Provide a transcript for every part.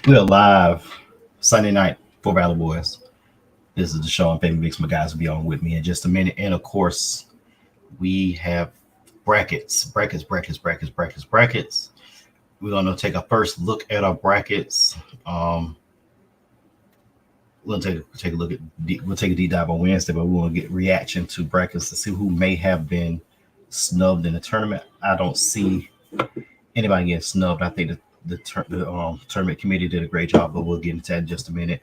We are live Sunday night for Valley Boys. This is the show. I'm Baby Mix. My guys will be on with me in just a minute. And of course, we have brackets. We're going to take a first look at our brackets. We'll take a look at we'll take a deep dive on Wednesday, but we want to get reaction to brackets to see who may have been snubbed in the tournament. I don't see anybody getting snubbed. I think the tournament committee did a great job, but we'll get into that in just a minute.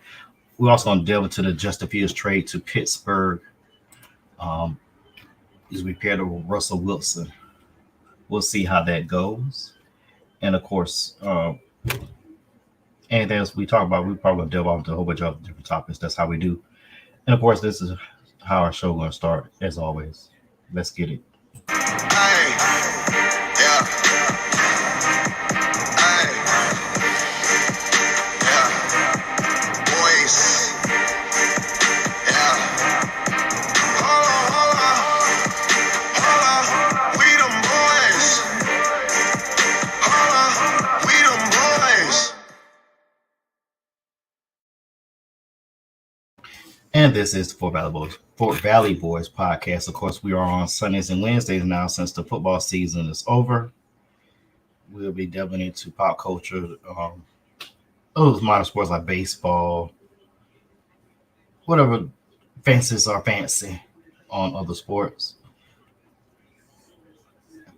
We're also going to delve into the Justin Fields trade to Pittsburgh. As we pair to Russell Wilson. We'll see how that goes. And of course, anything else we talk about, we probably delve into a whole bunch of different topics. That's how we do. And of course, this is how our show going to start, as always. Let's get it. And this is the Fort Valley Boys podcast. Of course, we are on Sundays and Wednesdays now since the football season is over. We'll be delving into pop culture, those minor sports like baseball, whatever fancies are fancy on other sports.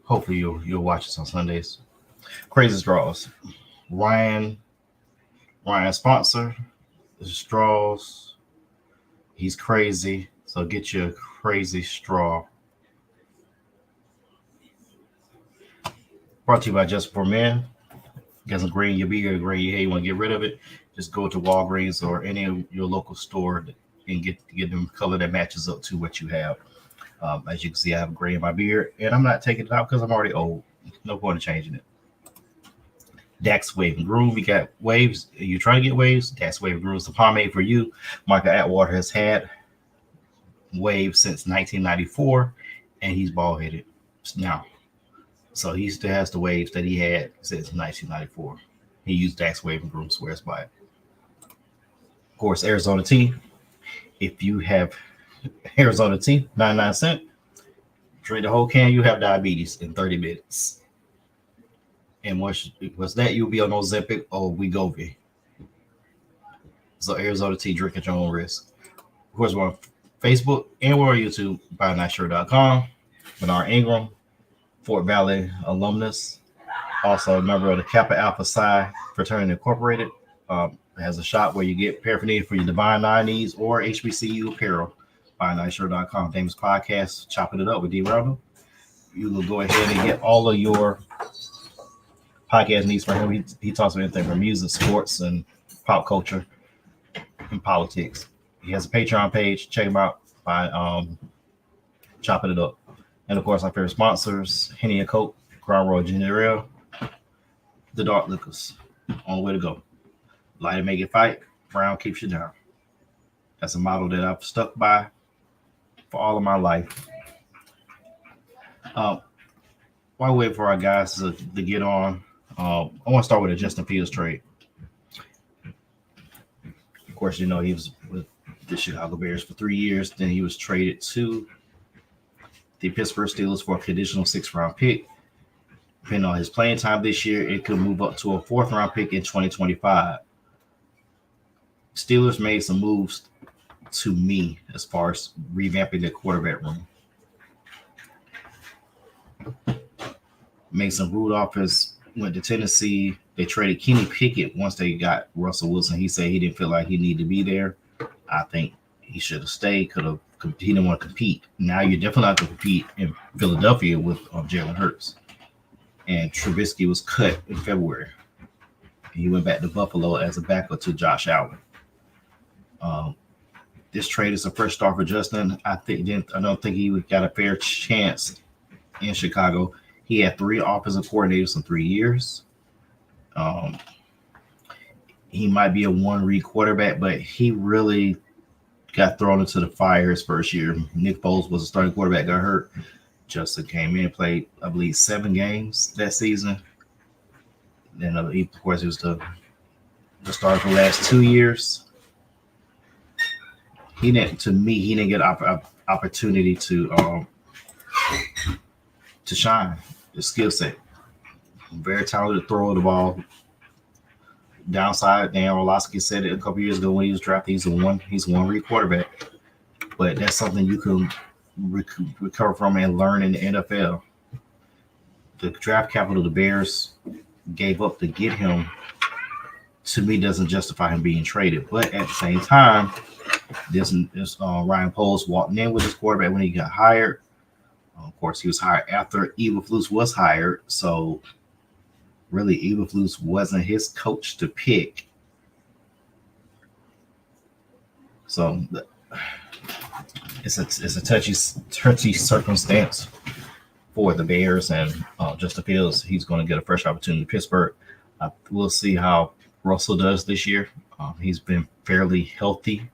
Hopefully you'll watch us on Sundays. Crazy Straws. Ryan sponsor is Straws. He's crazy, so get you a crazy straw. Brought to you by Just for Men. You got some gray in your beard, gray in your hair, you want to get rid of it, just go to Walgreens or any of your local store and get them color that matches up to what you have. As you can see, I have gray in my beard, and I'm not taking it out because I'm already old. No point in changing it. Dax Wave and Groom. We got waves. You trying to get waves? Dax Wave and Groom is the pomade for you. Michael Atwater has had waves since 1994, and he's bald headed now. So he still has the waves that he had since 1994. He used Dax Wave and Groom, swears by it. Of course, Arizona Tea. If you have Arizona Tea, 99 cents, drink the whole can, you have diabetes in 30 minutes. And once that, you'll be on Ozempic or Wegovy. So Arizona Tea, drink at your own risk. Of course, we're on Facebook and we're on YouTube, BuyANiceShirt.com. Bernard Ingram, Fort Valley alumnus, also a member of the Kappa Alpha Psi Fraternity Incorporated. Has a shop where you get paraphernalia for your Divine Nine needs or HBCU apparel. BuyANiceShirt.com. Famous podcast, Chopping It Up with D. Randall. You will go ahead and get all of your podcast needs for him. He talks about anything from music, sports, and pop culture and politics. He has a Patreon page. Check him out by Chopping It Up. And of course, our favorite sponsors, Henny and Coke, Crown Royal Ginger Ale, the Dark Liquors. On the way to go. Light and make it fight. Brown keeps you down. That's a motto that I've stuck by for all of my life. While we wait for our guys to get on, I want to start with the Justin Fields trade. Of course, he was with the Chicago Bears for 3 years. Then he was traded to the Pittsburgh Steelers for a conditional 6th-round pick. Depending on his playing time this year, it could move up to a 4th-round pick in 2025. Steelers made some moves to me as far as revamping their quarterback room. Mason Rudolph went to Tennessee. They traded Kenny Pickett once they got Russell Wilson. He said he didn't feel like he needed to be there. I think he should have stayed. He didn't want to compete. Now you're definitely not going to compete in Philadelphia with Jalen Hurts. And Trubisky was cut in February. He went back to Buffalo as a backup to Josh Allen. This trade is a fresh start for Justin. I don't think he got a fair chance in Chicago. He had 3 offensive coordinators in 3 years. He might be a one-read quarterback, but he really got thrown into the fire his first year. Nick Foles was a starting quarterback, got hurt. Justin came in and played, I believe, 7 games that season. Then, of course, he was the the starter for the last 2 years. He didn't. To me, he didn't get opportunity to shine. The skill set, very talented thrower of the ball. Downside, Dan Orlovsky said it a couple years ago when he was drafted. He's a one-read quarterback, but that's something you can recover from and learn in the NFL. The draft capital the Bears gave up to get him, to me, doesn't justify him being traded. But at the same time, this Ryan Poles walked in with his quarterback when he got hired. Of course, he was hired after Eberflus was hired, so really Eberflus wasn't his coach to pick. So it's a touchy circumstance for the Bears, and Justin Fields, he's going to get a fresh opportunity in Pittsburgh. We'll see how Russell does this year. He's been fairly healthy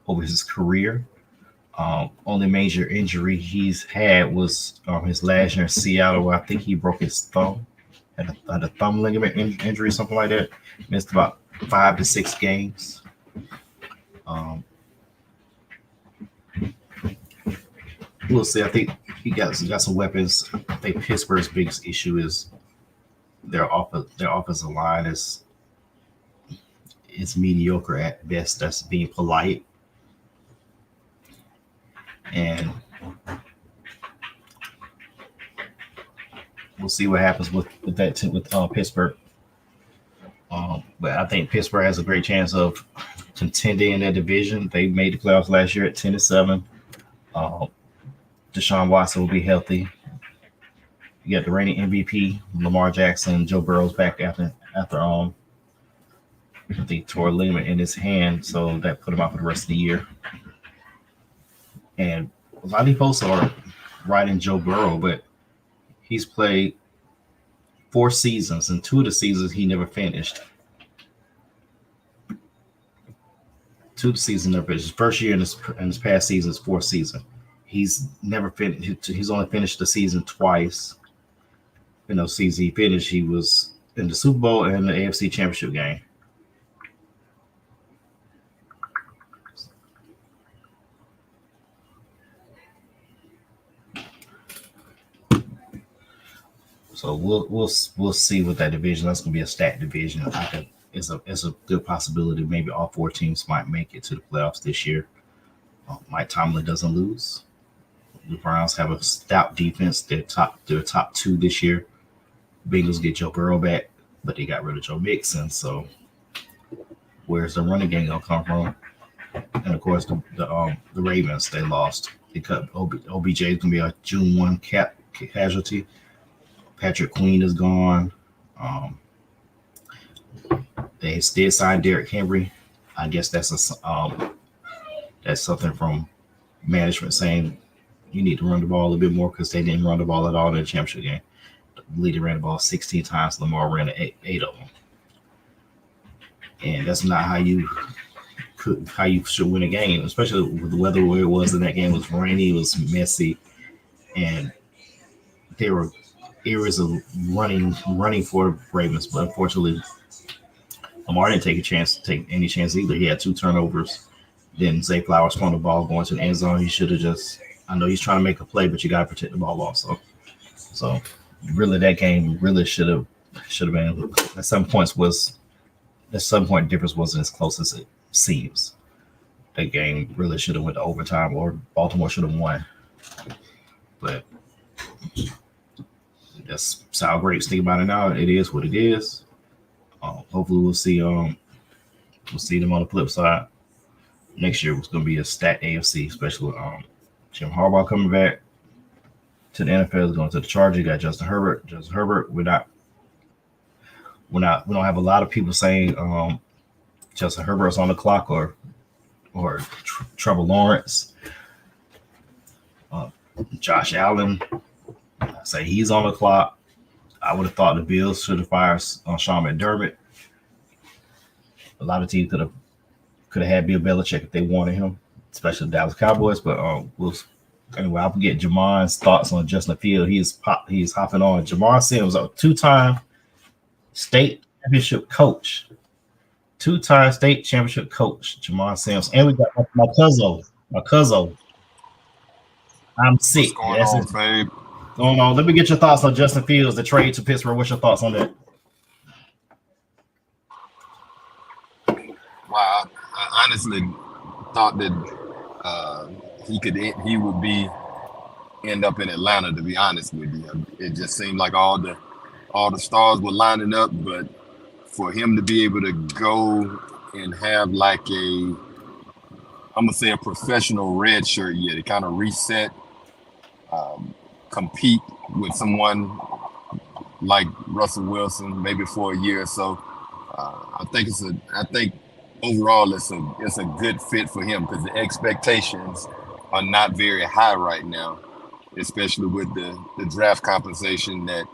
over his career. Only major injury he's had was his last year in Seattle, where I think he broke his thumb, had a thumb ligament injury, something like that. Missed about 5 to 6 games. We'll see. I think he got some weapons. I think Pittsburgh's biggest issue is their offensive line is mediocre at best. That's being polite. And we'll see what happens with Pittsburgh. But I think Pittsburgh has a great chance of contending in that division. They made the playoffs last year at 10-7. Deshaun Watson will be healthy. You got the reigning MVP, Lamar Jackson. Joe Burrow's back after the tore ligament in his hand, so that put him out for the rest of the year. And a lot of people are riding Joe Burrow, but he's played 4 seasons, and 2 of the seasons he never finished. 2 of the seasons never finished. His first year in his past season is 4th season. He's never finished. He's only finished the season twice. In those seasons he finished, he was in the Super Bowl and the AFC Championship game. So we'll see with that division. That's going to be a stacked division. I think it's a good possibility. Maybe all 4 teams might make it to the playoffs this year. Mike Tomlin doesn't lose. The Browns have a stout defense. They're top 2 this year. Bengals get Joe Burrow back, but they got rid of Joe Mixon. So where's the running game gonna come from? And of course the Ravens, they lost. They cut OBJ is gonna be a June 1 casualty. Patrick Queen is gone. They did sign Derrick Henry. I guess that's something from management saying you need to run the ball a little bit more, because they didn't run the ball at all in the championship game. The leader ran the ball 16 times. Lamar ran 8 of them, and that's not how you should win a game, especially with the weather where it was in that game. It was rainy, it was messy, and there were areas of running for Ravens, but unfortunately Lamar didn't take any chance either. He had 2 turnovers. Then Zay Flowers spun the ball going to the end zone. He should have just, I know he's trying to make a play, but you got to protect the ball also. So really that game really should have been, at some point the difference wasn't as close as it seems. That game really should have went to overtime, or Baltimore should have won. But that's sour grapes. Think about it now. It is what it is. Hopefully we'll see them on the flip side. Next year was going to be a stacked AFC, especially with Jim Harbaugh coming back to the NFL, is going to the Chargers. You got Justin Herbert. We don't have a lot of people saying Justin Herbert's on the clock or Trevor Lawrence. Josh Allen, I say he's on the clock. I would have thought the Bills should have fired Sean McDermott. A lot of teams could have had Bill Belichick if they wanted him, especially the Dallas Cowboys. But anyway, I'll get Jamon's thoughts on Justin Field. He's hopping on. Jamon Sims was a 2-time state championship coach, two-time state championship coach, Jamar Sims. And we got my cousin. My cousin. I'm sick. What's going That's on, it. Fabe? Going on. Let me get your thoughts on Justin Fields, the trade to Pittsburgh. What's your thoughts on that? Wow, I honestly thought that he would be end up in Atlanta. To be honest with you, it just seemed like all the stars were lining up, but for him to be able to go and have like I'm gonna say a professional red shirt year to kind of reset, compete with someone like Russell Wilson, maybe for a year or so. I think overall it's a good fit for him because the expectations are not very high right now, especially with the draft compensation that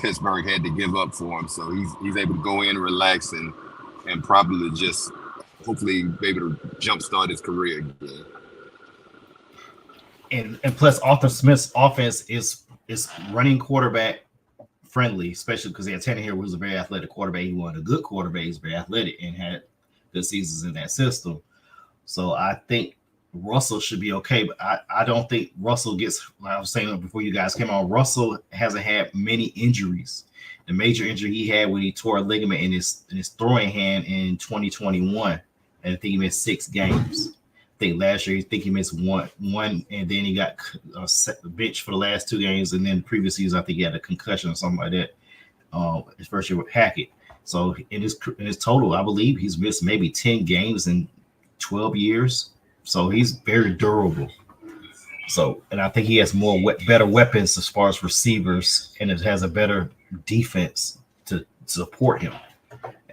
Pittsburgh had to give up for him. So he's able to go in, relax, and probably just hopefully be able to jumpstart his career again. And plus, Arthur Smith's offense is running quarterback friendly, especially because they had Tannehill, who was a very athletic quarterback. He was a good quarterback. He's very athletic and had good seasons in that system. So I think Russell should be okay, but I don't think Russell gets, like I was saying before you guys came on, Russell hasn't had many injuries. The major injury he had when he tore a ligament in his throwing hand in 2021, and I think he missed 6 games. I think last year he missed one, and then he got benched for the last 2 games, and then the previous season I think he had a concussion or something like that. His first year with Hackett. So in his total, I believe he's missed maybe 10 games in 12 years. So he's very durable. So, and I think he has better weapons as far as receivers, and it has a better defense to support him.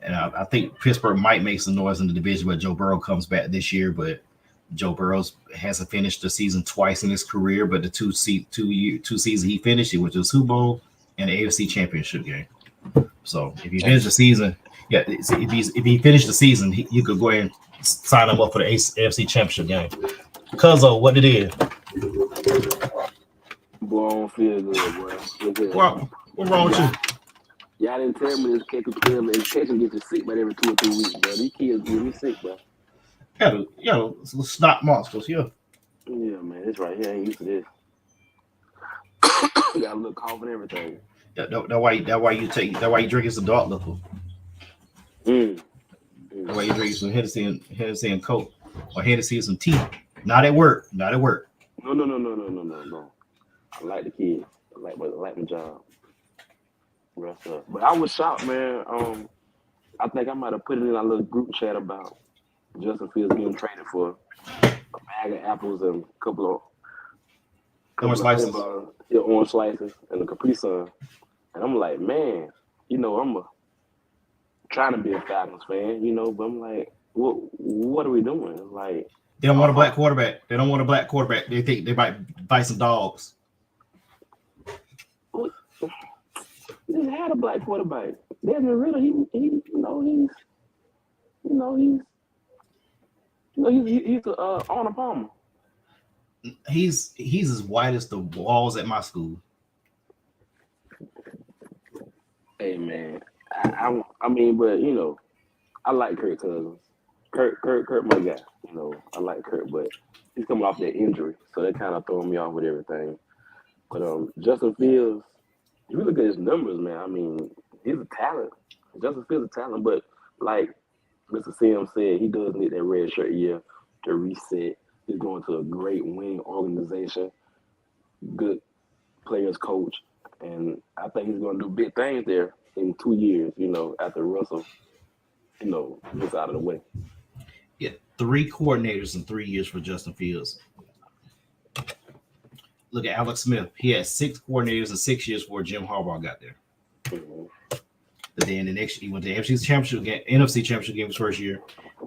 And I think Pittsburgh might make some noise in the division when Joe Burrow comes back this year, but Joe Burrow hasn't finished the season twice in his career, but the two seasons he finished, he went to the Super Bowl and the AFC Championship game. So if he finished the season, if he finished the season, you could go ahead and sign him up for the AFC Championship game. Cuzzo, what it is? Boy, I don't feel good, boy. What's wrong with you? Y'all didn't tell me this catch and get you sick about every 2 or 3 weeks, bro. These kids get me sick, bro. Yeah, snot monsters, yeah. Yeah, man, this right here ain't used to this. Got a little cough and everything. That's why you drink some dark liquor. That's why you drink some Hennessy and Coke, or Hennessy and some tea. Not at work. No. I like the kids. I like my job. But I was shocked, man. I think I might have put it in our little group chat about Justin Fields getting traded for a bag of apples and a couple of orange slices. Orange slices and a Capri Sun. And I'm like, man, I'm trying to be a Falcons fan, but I'm like, what are we doing? Like, they don't want a black quarterback. They think they might buy some dogs. They had a black quarterback. Desmond Ritter, he's Arnold Palmer. He's as white as the walls at my school. Hey man, I mean, but I like Kirk Cousins. Kirk, my guy. I like Kirk, but he's coming off that injury, so that kind of throwing me off with everything. But Justin Fields, if you look at his numbers, man, I mean, he's a talent. Justin Fields is a talent, but like Mr. Sims said, he does need that red shirt year to reset. He's going to a great winning organization, good players coach, and I think he's going to do big things there in 2 years, after Russell, gets out of the way. Yeah, 3 coordinators in 3 years for Justin Fields. Look at Alex Smith. He had 6 coordinators in 6 years before Jim Harbaugh got there. Mm-hmm. But then the next he went to the NFC Championship game his first year.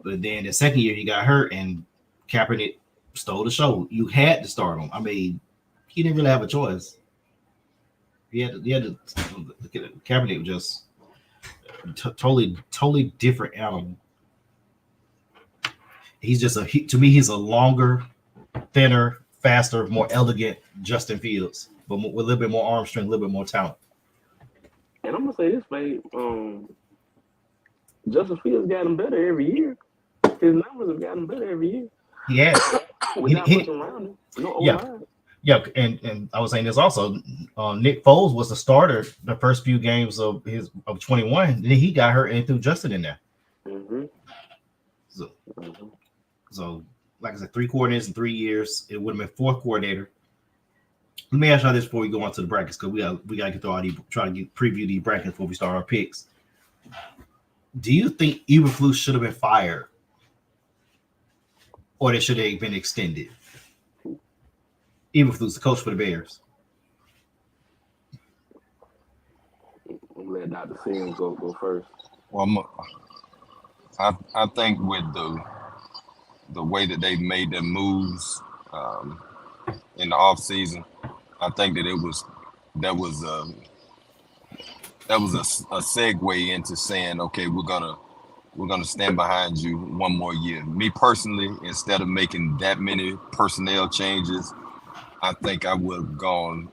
But then the second year he got hurt and Kaepernick stole the show. You had to start him. I mean, he didn't really have a choice. He had to Kaepernick was just totally different animal. He's just to me, he's a longer, thinner, faster, more elegant Justin Fields, but with a little bit more arm strength, a little bit more talent. And I'm gonna say this, babe. Justin Fields gotten better every year. His numbers have gotten better every year. He has. Without he- much around him. No Yeah. O-line. Yeah, and I was saying this also. Nick Foles was the starter the first few games of 21. Then he got hurt and threw Justin in there. Mm-hmm. So, Mm-hmm. so like I said, 3 coordinators in 3 years. It would have been 4th coordinator. Let me ask you this before we go on to the brackets, because we got to get through all these, try to preview these brackets before we start our picks. Do you think Eberflus should have been fired, or they should have been extended? Eberflus, the coach for the Bears. I'm gonna let Dr. Sims go first. Well, I think with the way that they've made their moves in the off season, I think that that was a segue into saying, okay, we're gonna stand behind you one more year. Me personally, instead of making that many personnel changes, I think I would have gone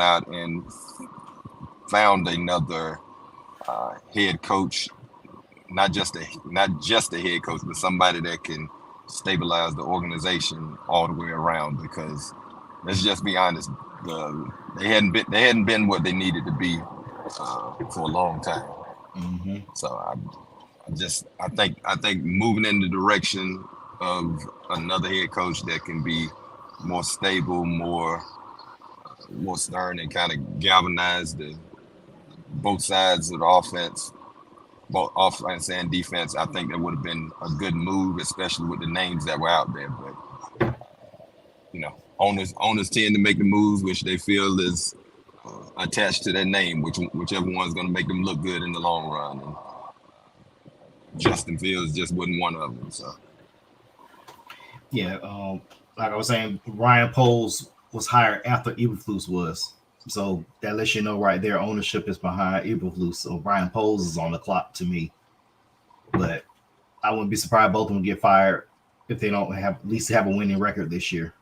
out and found another head coach, not just a head coach, but somebody that can stabilize the organization all the way around. Because let's just be honest, they hadn't been what they needed to be for a long time. Mm-hmm. So I think moving in the direction of another head coach that can be more stable, more stern, and kind of galvanize both sides of the offense, both offense and defense. I think that would have been a good move, especially with the names that were out there. But owners tend to make the moves which they feel is attached to their name, whichever one's going to make them look good in the long run. And Justin Fields just wasn't one of them. So yeah, like I was saying, Ryan Poles was hired after Eberflus was. So that lets you know right there, ownership is behind Eberflus. So Ryan Poles is on the clock to me. But I wouldn't be surprised both of them get fired if they don't have at least have a winning record this year.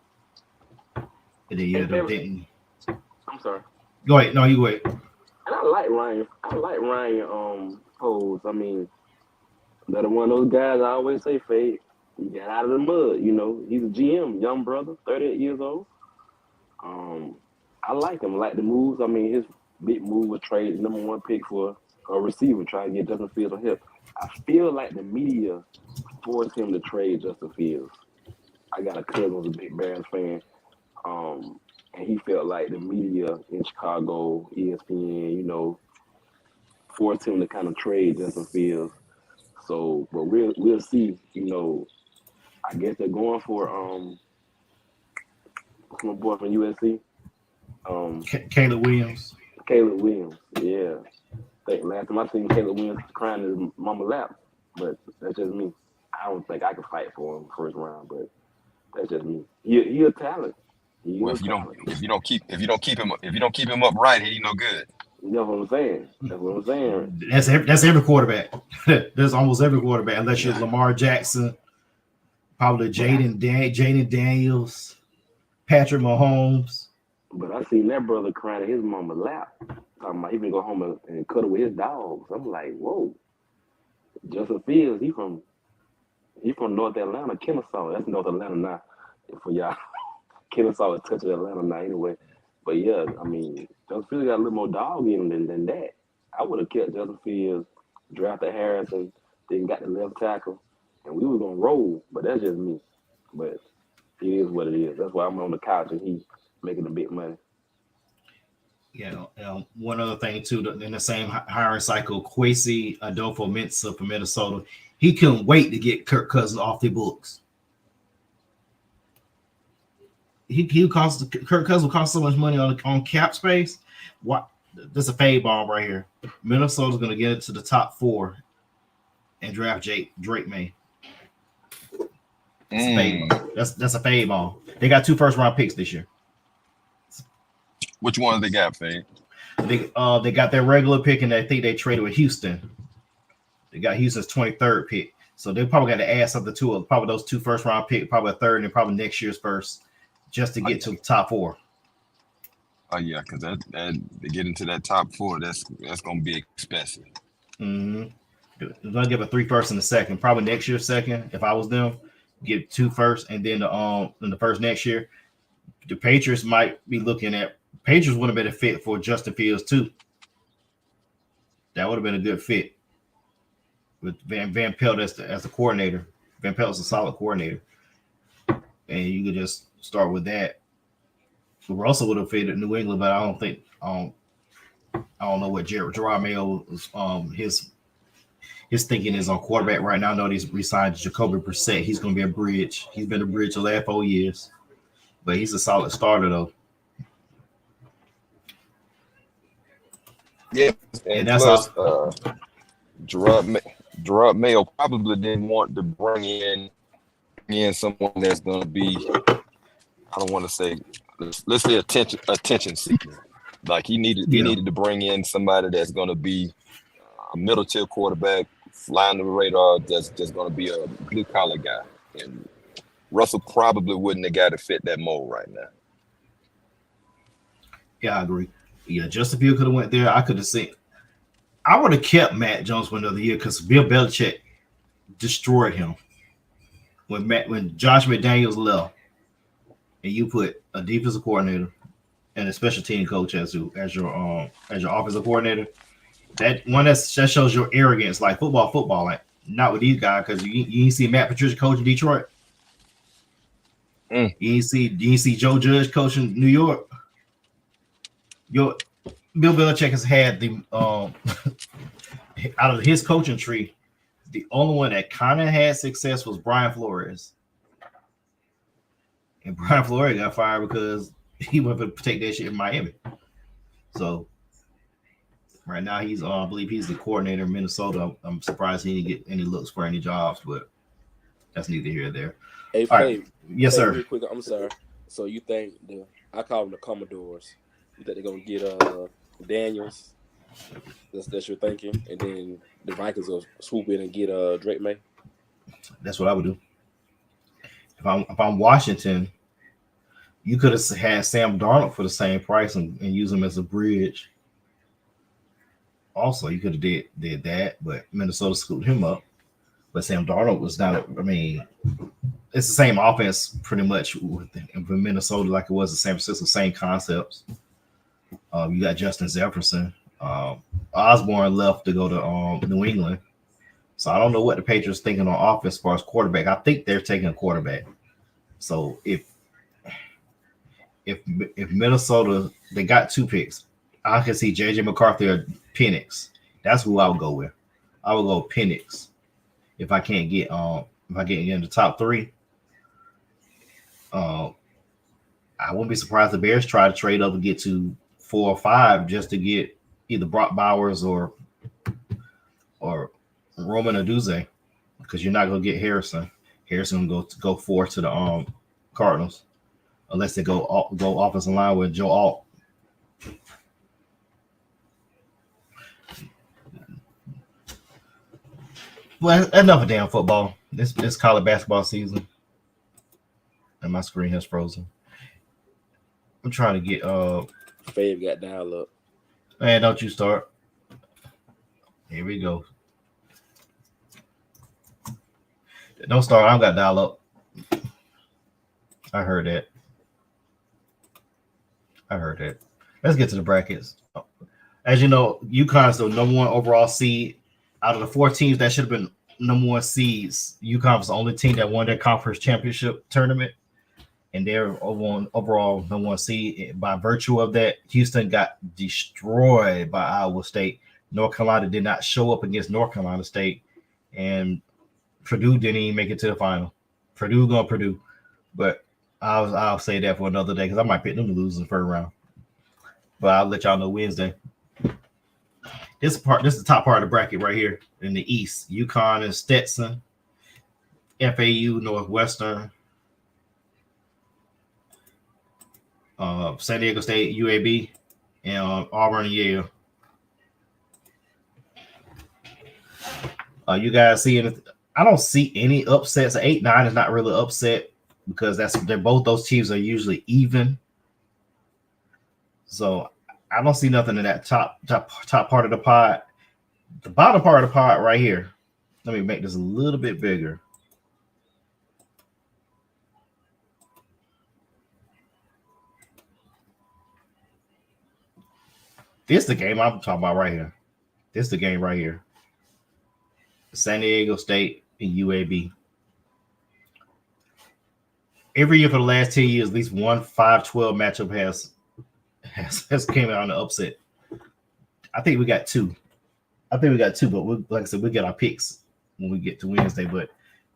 And then, I'm sorry. Go ahead. No, you go ahead. And I like Ryan Poles. I mean, another one of those guys I always say, Fade, he got out of the mud. He's a GM, young brother, 38 years old. I like him. I like the moves. I mean, his big move was trade number 1 pick for a receiver, trying to get Justin Fields on hip. I feel like the media forced him to trade Justin Fields. I got a cousin who's a big Bears fan, and he felt like the media in Chicago, ESPN, forced him to kind of trade Justin Fields. So, but we'll see. I guess they're going for what's my boy from USC? Caleb Williams. Caleb Williams, yeah. I think last time I seen Caleb Williams crying in his mama's lap, but that's just me. I don't think I could fight for him first round, but that's just me. He a talent. if you don't keep him upright, he ain't no good. You know what I'm saying? That's what I'm saying. That's every quarterback. There's almost every quarterback, unless you're Lamar Jackson, probably Jaden Daniels, Patrick Mahomes. But I seen that brother crying in his mama's lap, talking about he been go home and cuddle with his dogs. I'm like, whoa. Justin Fields, he from North Atlanta, Kennesaw. That's North Atlanta now. For y'all, Kennesaw is touching Atlanta now anyway. But yeah, I mean, Justin Fields got a little more dog in him than that. I would have kept Justin Fields, drafted Harrison, then got the left tackle, and we were gonna roll. But that's just me. But it is what it is. That's why I'm on the couch and he making the big money. One other thing too, in the same hiring cycle, Kwesi Adolfo-Mensah from Minnesota, he couldn't wait to get Kirk Cousins off the books. Kirk Cousins will cost so much money on cap space. What? There's a fade bomb right here. Minnesota's going to get into the top 4 and draft Drake May. That's a fade bomb. They got 2 first-round picks this year. Which ones they got, Fade? They got their regular pick, and I think they traded with Houston. They got Houston's 23rd pick, so they probably got to add something to it. Probably those 2 first-round picks, probably a third, and probably next year's first, just to get to the top 4. Oh yeah, because that to get into that top 4, that's gonna be expensive. Mm-hmm. I'm gonna give a 3 first and a second. Probably next year second. If I was them, give 2 first and then the first next year. The Patriots might be looking at Patriots would have been a fit for Justin Fields too. That would have been a good fit with Van Pelt as the coordinator. Van Pelt's a solid coordinator, and you could just start with that. Russell would have fitted New England, but I don't know what Gerard Mayo his thinking is on quarterback right now. I know he's re-signed Jacoby Brissett. He's going to be a bridge. He's been a bridge the last 4 years, but he's a solid starter though. Yeah, and that's plus, Gerard Mayo probably didn't want to bring in someone that's going to be, I don't want to say, let's say attention seeking. Like he needed to bring in somebody that's going to be a middle tier quarterback, fly under the radar, that's just going to be a blue collar guy. And Russell probably wouldn't have got to fit that mold right now. Yeah, I agree. Yeah, Justin Fields could have went there. I could have seen. I would have kept Matt Jones for another year because Bill Belichick destroyed him when Josh McDaniels left, and you put a defensive coordinator and a special team coach as your offensive coordinator. That shows your arrogance, like football, like not with these guys, because you didn't see Matt Patricia coach in Detroit. You didn't see Joe Judge coaching New York. Bill Belichick has had the out of his coaching tree, the only one that kind of had success was Brian Flores. And Brian Flores got fired because he went to take that shit in Miami. So right now he's I believe he's the coordinator in Minnesota. I'm surprised he didn't get any looks for any jobs, but that's neither here nor there. Hey, right. Yes, sir. Real quick, I'm sorry. So you think I call them the Commodores. You think they're gonna get Daniels? That's your thinking, and then the Vikings will swoop in and get Drake May. That's what I would do. If I'm Washington, you could have had Sam Darnold for the same price and use him as a bridge. Also, you could have did that, but Minnesota scooped him up. But Sam Darnold was not. It's the same offense pretty much with Minnesota, like it was in San Francisco. Same concepts. You got Justin Jefferson. Osborne left to go to New England. So I don't know what the Patriots thinking on offense as far as quarterback. I think they're taking a quarterback. So if Minnesota, they got 2 picks, I can see JJ McCarthy or Penix. That's who I would go with. I would go Penix if I can't get in the top 3. I wouldn't be surprised if the Bears try to trade up and get to 4 or 5 just to get either Brock Bowers or Roman Aduze, because you're not gonna get Harrison. Harrison will go 4 to the Cardinals unless they go offensive line with Joe Alt. Well, enough of damn football. This college basketball season, and my screen has frozen. I'm trying to get Fave got dial up. Man, don't you start. Here we go. Don't start. I don't got dial up. I heard that. Let's get to the brackets. As you know, UConn's the number 1 overall seed. Out of the 4 teams that should have been number 1 seeds, UConn was the only team that won their conference championship tournament, and they're overall number 1 seed. By virtue of that, Houston got destroyed by Iowa State. North Carolina did not show up against North Carolina State, and Purdue didn't even make it to the final. Purdue, but I'll say that for another day because I might pick them to lose in the first round. But I'll let y'all know Wednesday. This is the top part of the bracket right here in the East. UConn and Stetson, FAU, Northwestern, San Diego State, UAB, and Auburn and Yale. You guys see anything? I don't see any upsets. 8-9 is not really upset because both those teams are usually even. So I don't see nothing in that top part of the pod. The bottom part of the pot right here. Let me make this a little bit bigger. This is the game I'm talking about right here. This is the game right here. San Diego State and UAB. Every year for the last 10 years, at least one 5-12 matchup has came out on the upset. I think we got two. But like I said, we get our picks when we get to Wednesday. But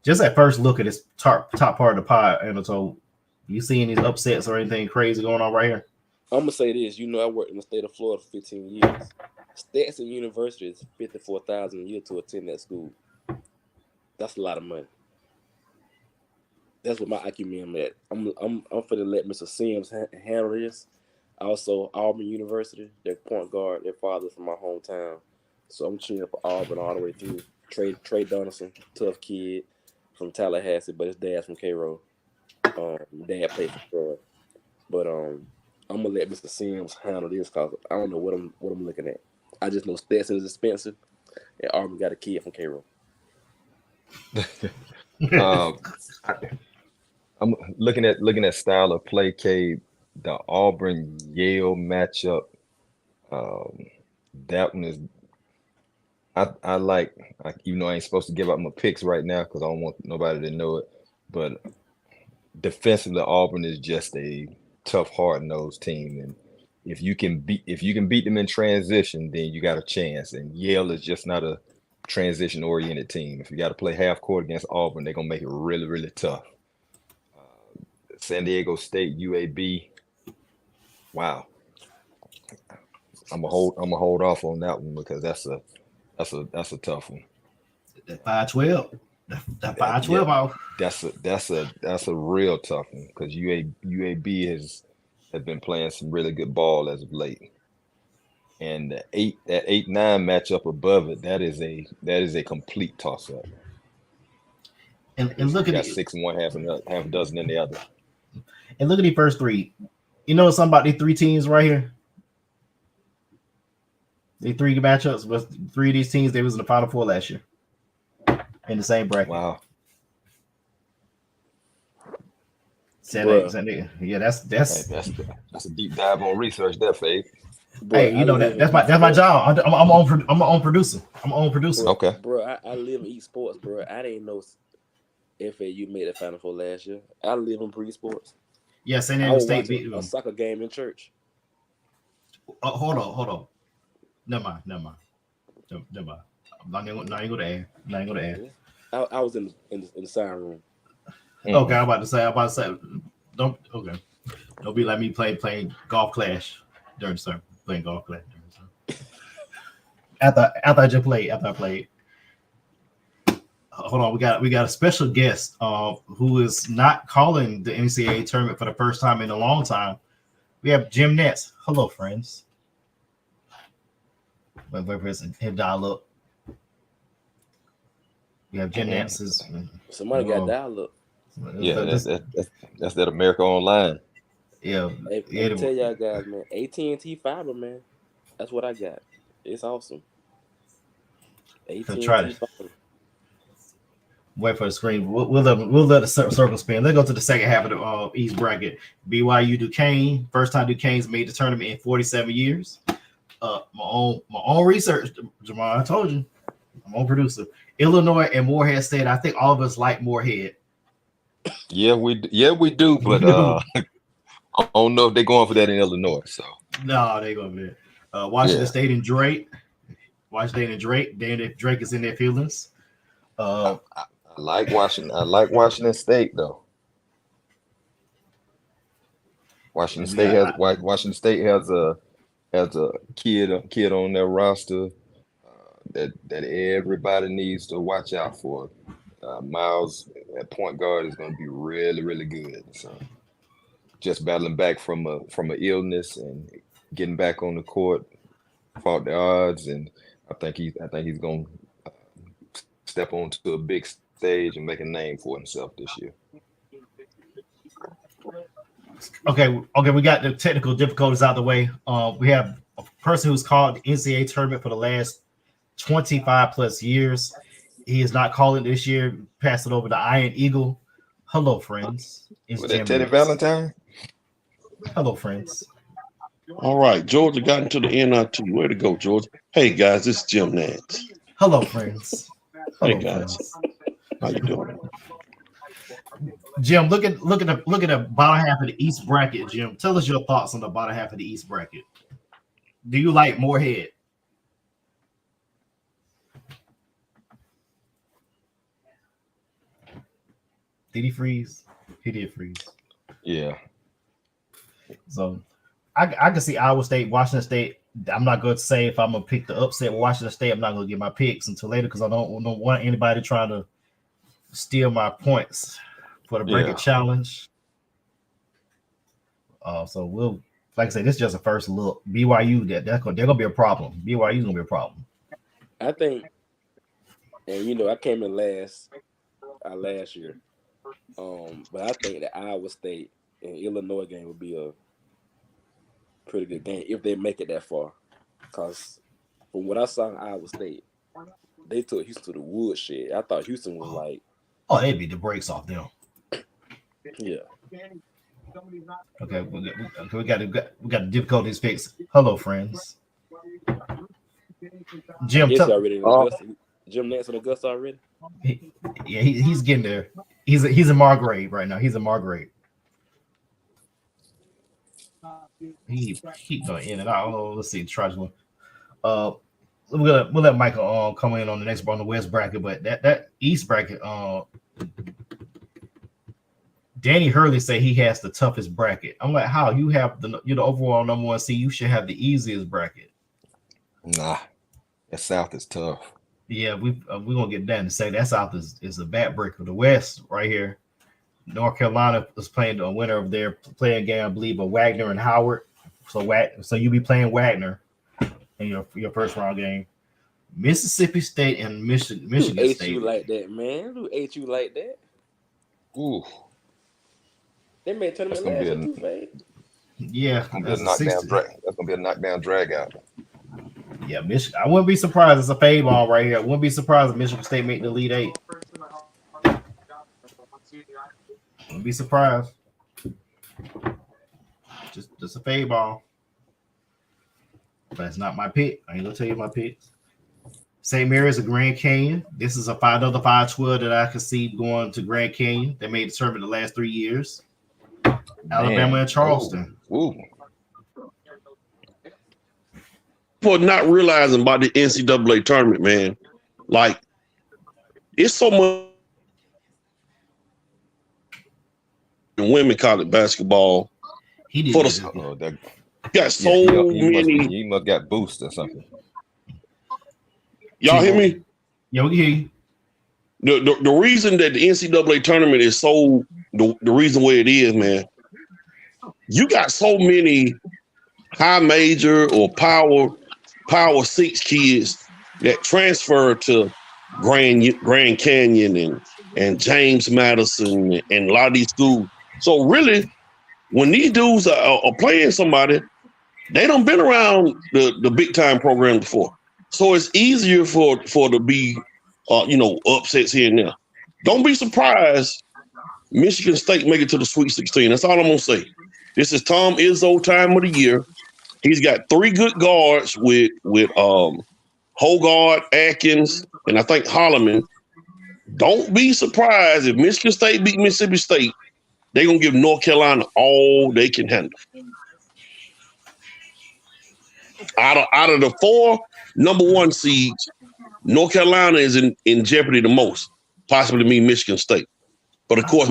just at first look at this top part of the pie, and so you seeing these upsets or anything crazy going on right here? I'm gonna say this. I worked in the state of Florida for 15 years. Stetson University is $54,000 a year to attend that school. That's a lot of money. That's what my acumen at. I'm finna let Mr. Sims handle this. Also, Auburn University, their point guard, their father's from my hometown. So I'm cheering for Auburn all the way through. Trey Donaldson, tough kid from Tallahassee, but his dad's from Cairo. Dad played for Troy. But I'm gonna let Mr. Sims handle this because I don't know what I'm looking at. I just know Stetson is expensive, and Auburn got a kid from Cairo. I'm looking at style of play, Cade. The Auburn Yale matchup. That one is. I like, even though I ain't supposed to give up my picks right now because I don't want nobody to know it, but defensively, Auburn is just a tough, hard-nosed team, and if you can beat them in transition, then you got a chance. And Yale is just not a transition-oriented team. If you got to play half court against Auburn, they're gonna make it really, really tough. San Diego State, UAB. Wow, I'm gonna hold off on that one because that's a tough one. That 5-12. That 5-12 out. That's a real tough one because UAB has been playing some really good ball as of late. And that 8-9 matchup above it, that is a complete toss up. And look at it. 6 in one, half a dozen in the other. And look at the first three. You know something about these three teams right here? The three matchups with three of these teams, they was in the Final Four last year in the same bracket. Wow. Yeah, that's a deep dive on research there, Fade. Hey, you know that's my job. I'm my own producer. I'm my own producer. Bro, Okay. Bro, I live and eat sports, bro. I didn't know FAU made the Final Four last year. I live and breathe sports. Yeah, San I Diego was State watching beat a soccer game in church. Hold on. Never mind. I'm not even gonna add. I was in the sign room. Okay, I'm about to say. Don't be like me playing golf clash during the sermon. Playing golf clash during the sermon. After I played. Hold on, we got a special guest who is not calling the NCAA tournament for the first time in a long time. We have Jim Nets. Hello, friends. Wait for him dial up. We have Jim Nets. Somebody got dialed up. Yeah, that's that America Online. Yeah. Hey, let me tell y'all guys, man, AT&T fiber, man. That's what I got. It's awesome. AT&T fiber. Wait for the screen. We'll let the circle spin. Let's go to the second half of the East bracket. BYU Duquesne. First time Duquesne's made the tournament in 47 years. My own research, Jamal. I told you, I'm my own producer. Illinois and Morehead State. I think all of us like Morehead. Yeah, we do, but I don't know if they're going for that in Illinois. So no, they're going for that. Washington State and Drake. Then if Drake is in their feelings. I like Washington. I like Washington State though. Washington State has a kid on their roster that everybody needs to watch out for. Miles at point guard is going to be really, really good. So just battling back from a illness and getting back on the court, fought the odds, and I think he's going to step onto a big stage and make a name for himself this year. Okay, we got the technical difficulties out of the way. We have a person who's called the NCAA tournament for the last 25 plus years. He is not calling this year. Pass it over to Iron Eagle. Hello, friends. It's Was that Jim Teddy Reeves. Valentine? Hello, friends. All right, Georgia got into the NIT. Way to go, Georgia. Hey, guys, this is Jim Nance. Hello, friends. Hello, Hey, guys. friends. How you doing? Jim, look at the bottom half of the East bracket. Jim, tell us your thoughts on the bottom half of the East bracket. Do you like Moorhead? Did he freeze? He did freeze. Yeah. So I can see Iowa State, Washington State. I'm not going to say if I'm going to pick the upset with Washington State. I'm not going to get my picks until later because I don't want anybody trying to steal my points for the bracket challenge. So we'll, like I said, this is just a first look. BYU, they're gonna be a problem. BYU's gonna be a problem. I think, and I came in last year, but I think the Iowa State and Illinois game would be a pretty good game if they make it that far. Because from what I saw in Iowa State, they took Houston to the woodshed. I thought Houston was like, they'd beat the brakes off them. Yeah. Okay, we got the difficulties fixed. Hello, friends. Jim, Jim Nance in Augusta already. He's getting there. He's in Margrave right now. He's in Margrave. He keep going in and out. Oh, let's see. Try one. We'll let Michael come in on the next on the West bracket, but that East bracket. Danny Hurley said he has the toughest bracket. I'm like, how you have you're the overall number one seed? You should have the easiest bracket. Nah, that South is tough. Yeah, we're gonna get that and say that South is a bad breaker. The West right here, North Carolina is playing the winner of their playing game, I believe, of Wagner and Howard. So you be playing Wagner in your first round game. Mississippi State and Michigan Who ate State. you like that, man? Who ate you like that? Ooh. They made tournament last year too, man. Yeah, That's gonna be a knockdown drag out. Yeah, Michigan. I wouldn't be surprised. It's a fade ball right here. I wouldn't be surprised if Michigan State make the Elite Eight. Wouldn't be surprised. Just a fade ball. That's not my pick. I ain't gonna tell you my picks. St. Mary's a Grand Canyon. This is another 5-12 that I could see going to Grand Canyon. They made the tournament the last 3 years. Alabama and Charleston. Ooh. For not realizing about the NCAA tournament, man, like it's so much in women college basketball. He did. For the, got so many. He must got boost or something. Y'all hear me? Yeah, we can hear you. The reason that the NCAA tournament is so the reason where it is, man, you got so many high major or power 6 kids that transfer to Grand Canyon and James Madison and a lot of these schools. So really, when these dudes are playing somebody, they done been around the big time program before. So it's easier for to be upsets here and there. Don't be surprised Michigan State make it to the Sweet 16. That's all I'm gonna say. This is Tom Izzo time of the year. He's got 3 good guards with Hogard, Atkins, and I think Holloman. Don't be surprised if Michigan State beat Mississippi State. They're gonna give North Carolina all they can handle. Out of the 4 number 1 seeds, North Carolina is in jeopardy the most, possibly me Michigan State. But of course,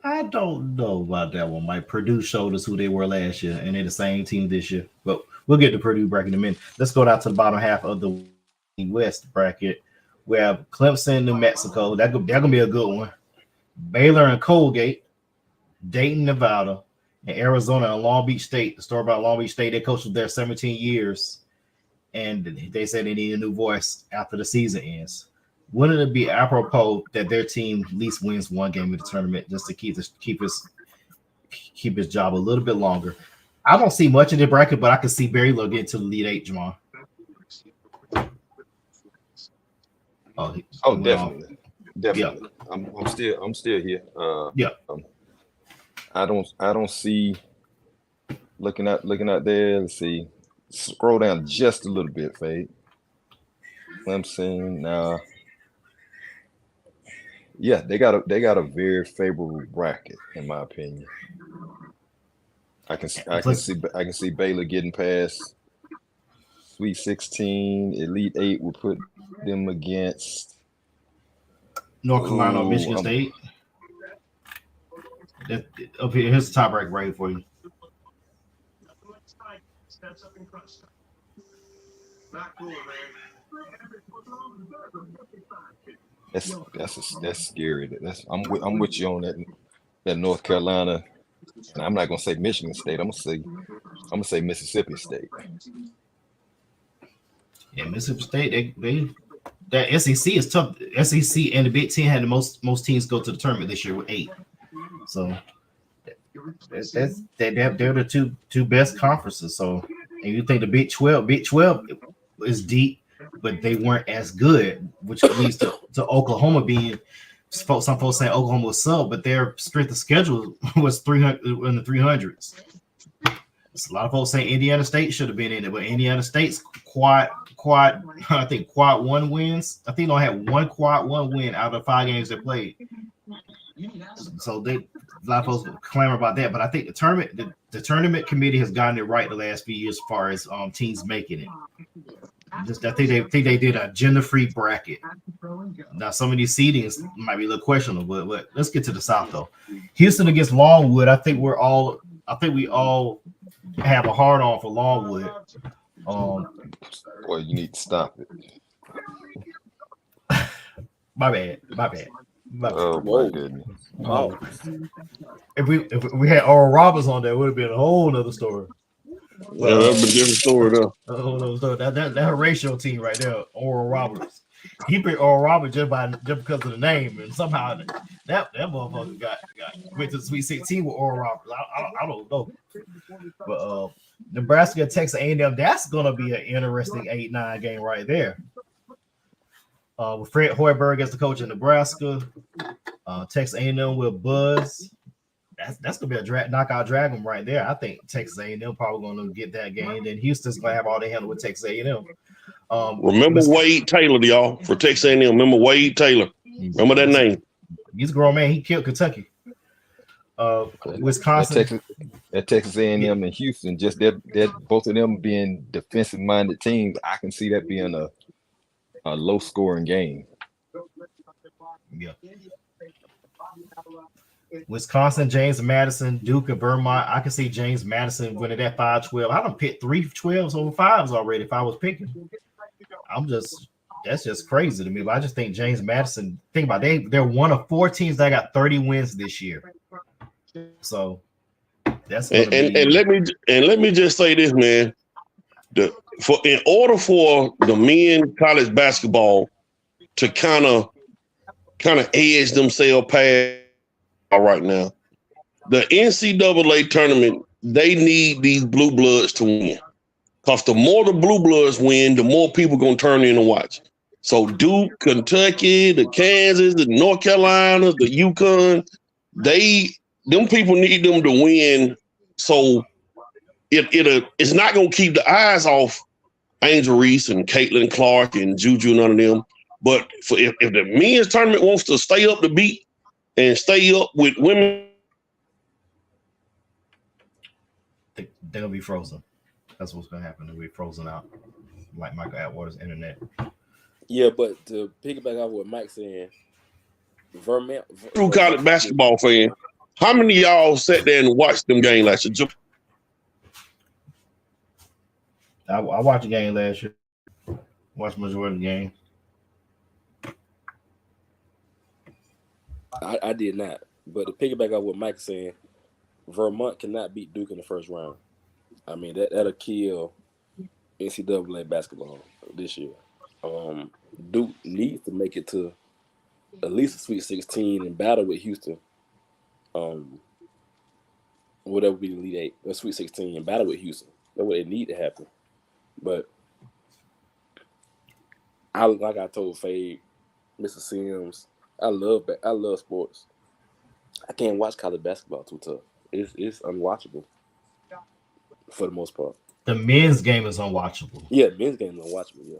I don't know about that one. Mike, Purdue showed us who they were last year, and they're the same team this year. But we'll get to Purdue bracket in a minute. Let's go down to the bottom half of the West bracket. We have Clemson, New Mexico. They're gonna be a good one. Baylor and Colgate, Dayton, Nevada, and Arizona and Long Beach State. The story about Long Beach State, they coached there 17 years, and they said they need a new voice after the season ends. Wouldn't it be apropos that their team at least wins 1 game of the tournament just to keep his job a little bit longer? I don't see much in the bracket, but I can see Berryville get to the Elite Eight, Jamal. Oh, he went off. definitely. I'm still here. Yeah. I don't see. Looking out there. Let's see. Scroll down just a little bit, Fade. Clemson now. Yeah, they got a very favorable bracket, in my opinion. I can see Baylor getting past Sweet 16. Elite 8 will put them against North Carolina or Michigan State. Up here, here's the top rank right for you. That's scary. I'm with you on that North Carolina, and I'm not gonna say Michigan State. I'm gonna say Mississippi State. Yeah, Mississippi State. That SEC is tough. SEC and the Big Ten had the most teams go to the tournament this year with 8. So they're the two best conferences. So, and you think the Big 12 is deep, but they weren't as good, which leads to Oklahoma being. Some folks saying Oklahoma was sub, but their strength of schedule was 300 in the 300s. So a lot of folks saying Indiana State should have been in it, but Indiana State's quad. I think quad 1 wins. I think they only had one quad 1 win out of 5 games they played. So a lot of folks clamor about that, but I think the tournament committee has gotten it right the last few years as far as teams making it. I think they did a gender-free bracket. Now some of these seedings might be a little questionable, but let's get to the South though. Houston against Longwood. I think we all have a hard on for Longwood. Boy, you need to stop it. My bad. Oh my goodness. Oh, If we had Oral Roberts on there, it would have been a whole nother story. Yeah, that's a different story though. A whole nother story. That Horatio team right there, Oral Roberts. He picked Oral Roberts just because of the name, and somehow that motherfucker went to the Sweet 16 with Oral Roberts. I don't know, but Nebraska, Texas A&M, that's gonna be an interesting 8-9 game right there. With Fred Hoiberg as the coach of Nebraska, Texas A&M with Buzz. That's gonna be a knockout dragon right there. I think Texas A&M probably gonna get that game. Then Houston's gonna have all they handle with Texas A&M. Remember Wade Taylor, y'all, for Texas A&M. Remember Wade Taylor. Remember that name. He's a grown man. He killed Kentucky. Wisconsin. At Texas A&M and Houston, just that both of them being defensive-minded teams, I can see that being a low-scoring game. Yeah. Wisconsin, James Madison, Duke, and Vermont. I can see James Madison winning that 5-12. I done picked 3 12s over 5s already. If I was picking, that's just crazy to me. But I just think James Madison. Think about they're one of 4 teams that got 30 wins this year. So that's and let me just say this, man. In order for the men college basketball to kind of edge themselves past right now, the NCAA tournament, they need these blue bloods to win. Because the more the blue bloods win, the more people gonna turn in and watch. So Duke, Kentucky, the Kansas, the North Carolina, the UConn, them people need them to win. So it's not gonna keep the eyes off Angel Reese and Caitlin Clark and Juju, none of them. But if the men's tournament wants to stay up the beat and stay up with women, they're gonna be frozen. That's what's gonna happen. They'll be frozen out, like Michael Atwater's internet. yeah, but to piggyback off what Mike's saying, Vermont. true college basketball fan, how many of y'all sat there and watched them games last year? I watched the game last year. Watched majority of the game. I did not. But to piggyback off what Mike's saying, Vermont cannot beat Duke in the first round. I mean, that'll kill NCAA basketball this year. Duke needs to make it to at least a Sweet 16 and battle with Houston. whatever be the Elite Eight or Sweet 16 and battle with Houston. That's what it need to happen. But like I told Fade, Mr. Sims, I love sports. I can't watch college basketball too tough. It's unwatchable for the most part. The men's game is unwatchable. Yeah, men's game is unwatchable. Yeah.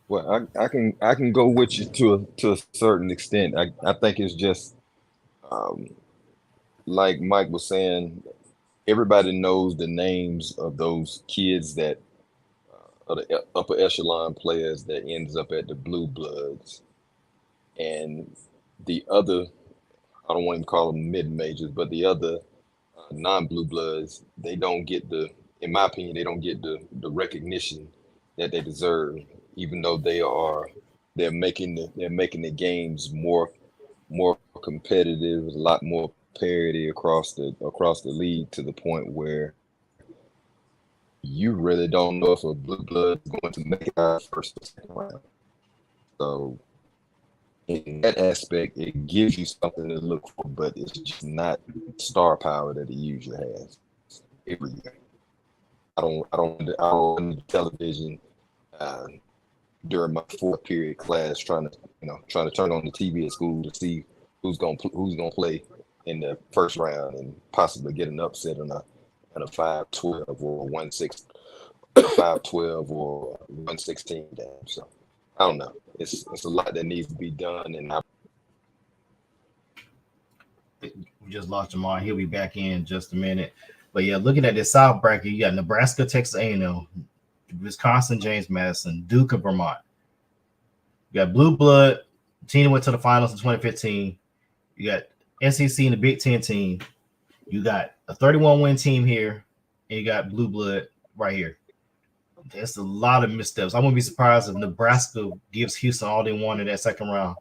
Well, I can go with you to a certain extent. I think it's just like Mike was saying, everybody knows the names of those kids that are the upper echelon players that ends up at the Blue Bloods, and the other, I don't want to call them mid majors, but the other non-Blue Bloods, they don't get in my opinion, they don't get the recognition that they deserve, even though they're making the games more competitive, a lot more parity across the league, to the point where you really don't know if a Blue Blood is going to make it out first or second round. So in that aspect, it gives you something to look for, but it's just not star power that it usually has every year. I don't on television during my fourth period class trying to turn on the TV at school to see who's gonna play in the first round and possibly get an upset in a 5-12 or 1-6, 5-12 or 1-16 game. So I don't know. It's a lot that needs to be done, and We just lost Jamal. He'll be back in just a minute. But yeah, looking at this South bracket, you got Nebraska, Texas A&M, Wisconsin, James Madison, Duke, and Vermont. You got Blue Blood, team that went to the finals in 2015. You got SEC and the Big Ten team. You got a 31-win team here, and you got Blue Blood right here. There's a lot of missteps. I wouldn't be surprised if Nebraska gives Houston all they want in that second round.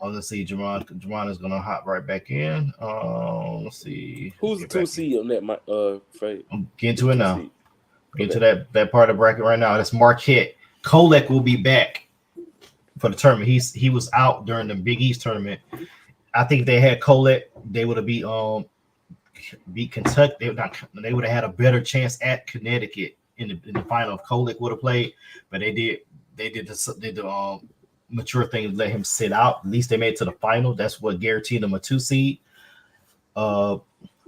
Let's see. Jerron is going to hop right back in. Let's see. Who's the 2 seed on that? Fade? I'm getting to it now. Get to that part of the bracket right now. That's Marquette. Kolek will be back for the tournament. He was out during the Big East tournament. I think if they had Kolek, they would have beat Kentucky. They would have had a better chance at Connecticut in the final if Kolek would have played. But they did the mature thing and let him sit out. At least they made it to the final. That's what guaranteed them a 2 seed.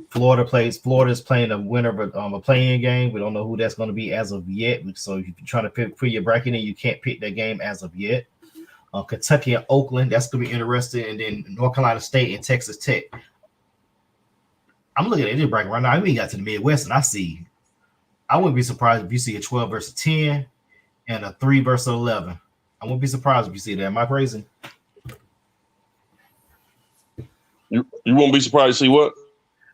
Florida's playing the winner of a play-in game. We don't know who that's going to be as of yet. So if you're trying to put your bracket in, you can't pick that game as of yet. Kentucky and Oakland, that's going to be interesting. And then North Carolina State and Texas Tech. I'm looking at this bracket right now. We got to the Midwest, and I wouldn't be surprised if you see a 12 versus 10 and a 3 versus 11. I wouldn't be surprised if you see that. Am I crazy? You won't be surprised to see what?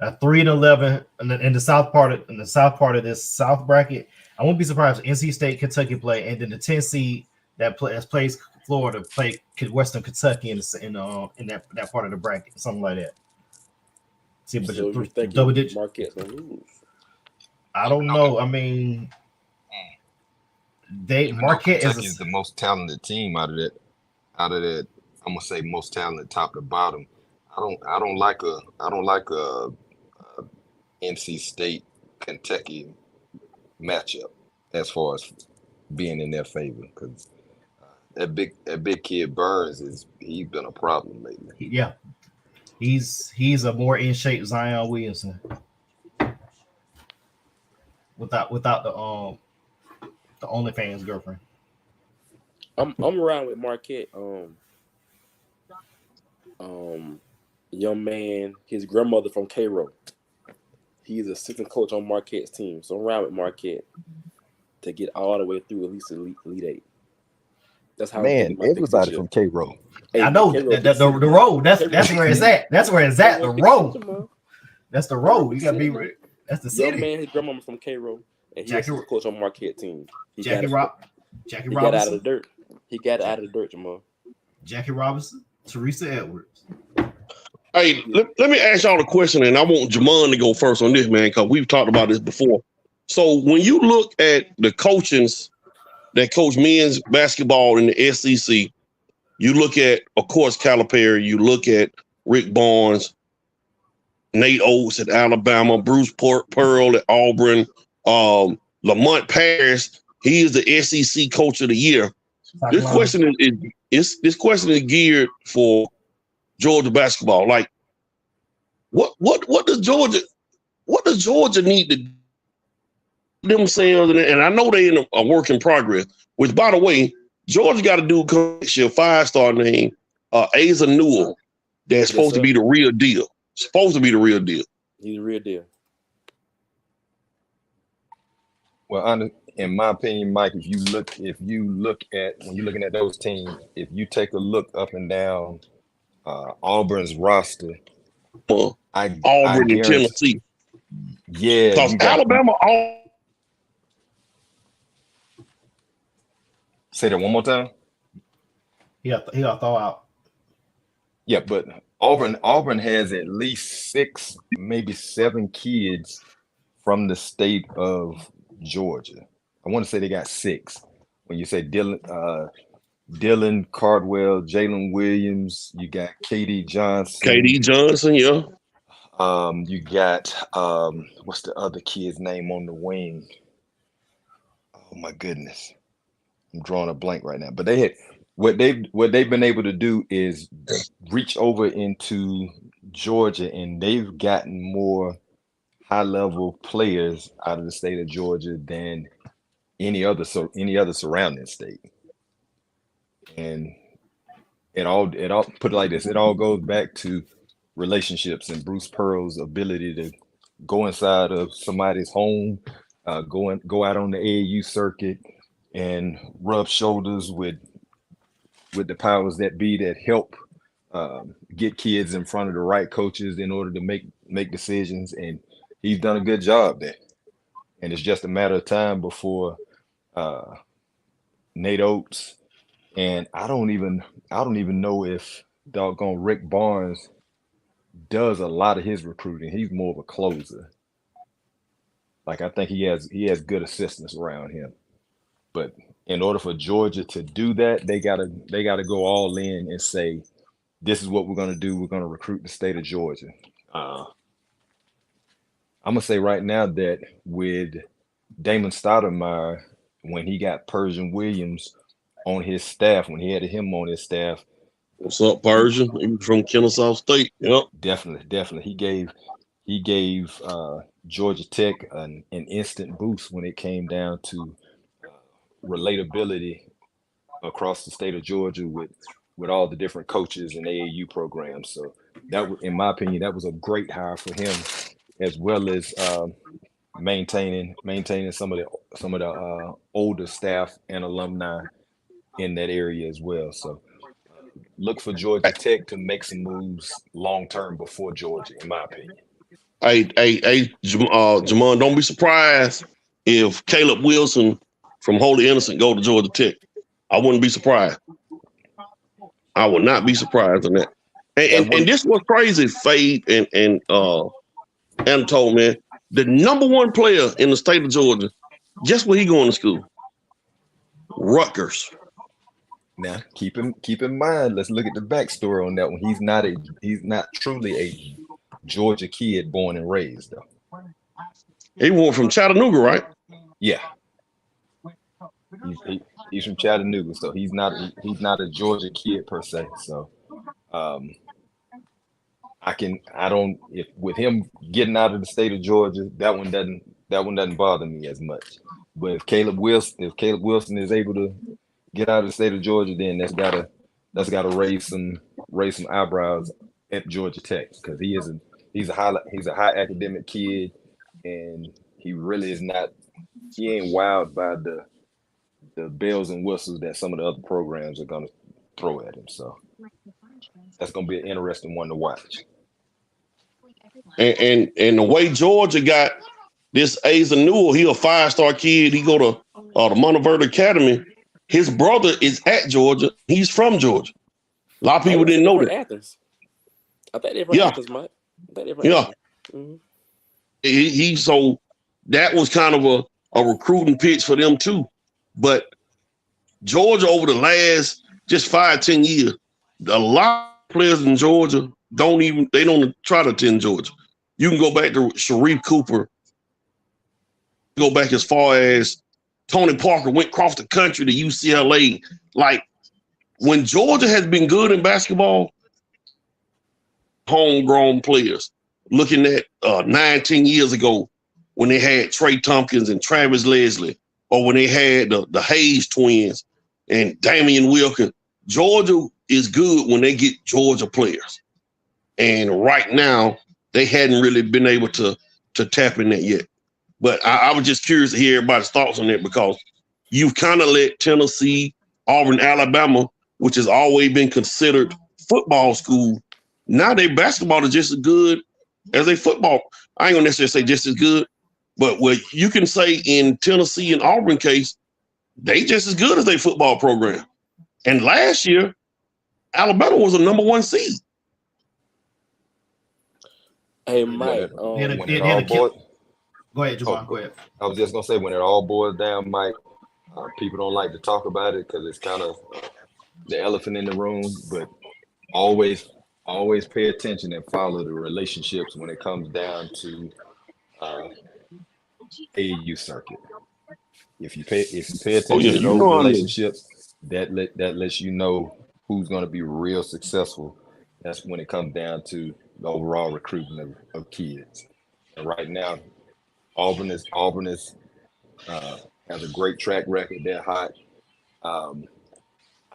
A 3 and 11 in the south part of this South bracket. I won't be surprised if NC State, Kentucky play, and then the 10 seed that plays Florida play Western Kentucky in that part of the bracket, something like that. See, but So you double digit. Marquette's gonna lose? I don't know. I mean, Marquette is the most talented team out of that. I'm gonna say most talented top to bottom. I don't like a NC State Kentucky matchup as far as being in their favor, because that big kid Burns he's been a problem lately. Yeah, he's a more in shape Zion Williamson without the OnlyFans girlfriend. I'm around with Marquette. Young man, his grandmother from Cairo. He's assistant coach on Marquette's team. So I'm around with Marquette to get all the way through at least Elite Eight. That's how everybody from Cairo. Hey, I know the road. That's where it's at. That's where it's at. The road. That's the road. You gotta be. That's the city. Young man, his grandmama from Cairo, and he's assistant coach on Marquette team. Jackie Robinson. Got out of the dirt. He got out of the dirt, Jamal. Jackie Robinson, Teresa Edwards. Hey, let me ask y'all a question, and I want Jamon to go first on this, man, because we've talked about this before. So when you look at the coaches that coach men's basketball in the SEC, You look at, of course, Calipari. You look at Rick Barnes, Nate Oates at Alabama, Bruce Pearl at Auburn, Lamont Paris. He is the SEC Coach of the Year. This question is geared for Georgia basketball. Like, what does Georgia need to themselves? And I know they're in a work in progress. Which, by the way, Georgia got a dude come next year, 5-star name, Asa Newell, that's supposed to be the real deal. Supposed to be the real deal. He's the real deal. Well, in my opinion, Mike, if you look at when you're looking at those teams, if you take a look up and down Auburn's roster, Auburn and Tennessee. Yeah, because Alabama. Say that one more time. He got throw out. Yeah, but Auburn has at least 6, maybe 7 kids from the state of Georgia. I want to say they got 6. When you say Dylan Cardwell, Jalen Williams, you got KD Johnson. KD Johnson, yeah. You got what's the other kid's name on the wing? Oh my goodness, I'm drawing a blank right now. But they had what they've been able to do is reach over into Georgia, and they've gotten more high-level players out of the state of Georgia than any other surrounding state. And it all put it like this, it all goes back to relationships and Bruce Pearl's ability to go inside of somebody's home, go out on the AAU circuit and rub shoulders with the powers that be that help get kids in front of the right coaches in order to make decisions. And he's done a good job there. And it's just a matter of time before Nate Oates, and I don't even know if doggone Rick Barnes does a lot of his recruiting. He's more of a closer. Like, I think he has good assistants around him. But in order for Georgia to do that, they gotta go all in and say, this is what we're gonna do. We're gonna recruit the state of Georgia. I'm gonna say right now that with Damon Stoudemire, when he got Persian Williams on his staff, when he had him on his staff. What's up, Persian? He from Kennesaw State. Yep. Definitely. He gave Georgia Tech an instant boost when it came down to relatability across the state of Georgia with all the different coaches and AAU programs. So that, in my opinion, that was a great hire for him, as well as maintaining some of the older staff and alumni in that area as well. So look for Georgia Tech to make some moves long term before Georgia, in my opinion. Hey, Jamon, don't be surprised if Caleb Wilson from Holy Innocent go to Georgia Tech. I wouldn't be surprised. I would not be surprised on that. And this was crazy, Fade and Anatole, man. The number 1 player in the state of Georgia, guess where he going to school? Rutgers. Now, keep in mind, let's look at the backstory on that one. He's not truly a Georgia kid born and raised, though. He went from Chattanooga, right? Yeah. He's from Chattanooga, so he's not a Georgia kid per se. So if with him getting out of the state of Georgia, that one doesn't bother me as much. But if Caleb Wilson is able to get out of the state of Georgia, then that's gotta raise some eyebrows at Georgia Tech, because he's a high academic kid, and he really is not. He ain't wowed by the bells and whistles that some of the other programs are gonna throw at him. So that's gonna be an interesting one to watch. And the way Georgia got this Asa Newell, he a 5-star kid. He go to the Monteverde Academy. His brother is at Georgia. He's from Georgia. A lot of people didn't know that. Athens. I think they're from Athens, Mike. Yeah. Mm-hmm. So that was kind of a recruiting pitch for them too. But Georgia over the last just 5-10 years, a lot of players in Georgia don't try to attend Georgia. You can go back to Sharif Cooper, go back as far as Tony Parker went across the country to UCLA. Like, when Georgia has been good in basketball, homegrown players. Looking at 9-10 years ago when they had Trey Tompkins and Travis Leslie, or when they had the Hayes twins and Damian Wilkins. Georgia is good when they get Georgia players. And right now, they hadn't really been able to tap in that yet. But I was just curious to hear everybody's thoughts on that, because you've kind of let Tennessee, Auburn, Alabama, which has always been considered football school, now their basketball is just as good as their football. I ain't gonna necessarily say just as good, but what you can say in Tennessee and Auburn case, they just as good as their football program. And last year, Alabama was a number 1 seed. Hey, Mike. They had a- when they it had all a kill- boils, Go ahead, Javon. Go ahead. I was just gonna say, when it all boils down, Mike, people don't like to talk about it because it's kind of the elephant in the room. But always pay attention and follow the relationships when it comes down to AAU circuit. If you pay attention to those relationships, that lets you know who's going to be real successful. That's when it comes down to the overall recruiting of kids. And right now, Auburn has a great track record. They're hot. I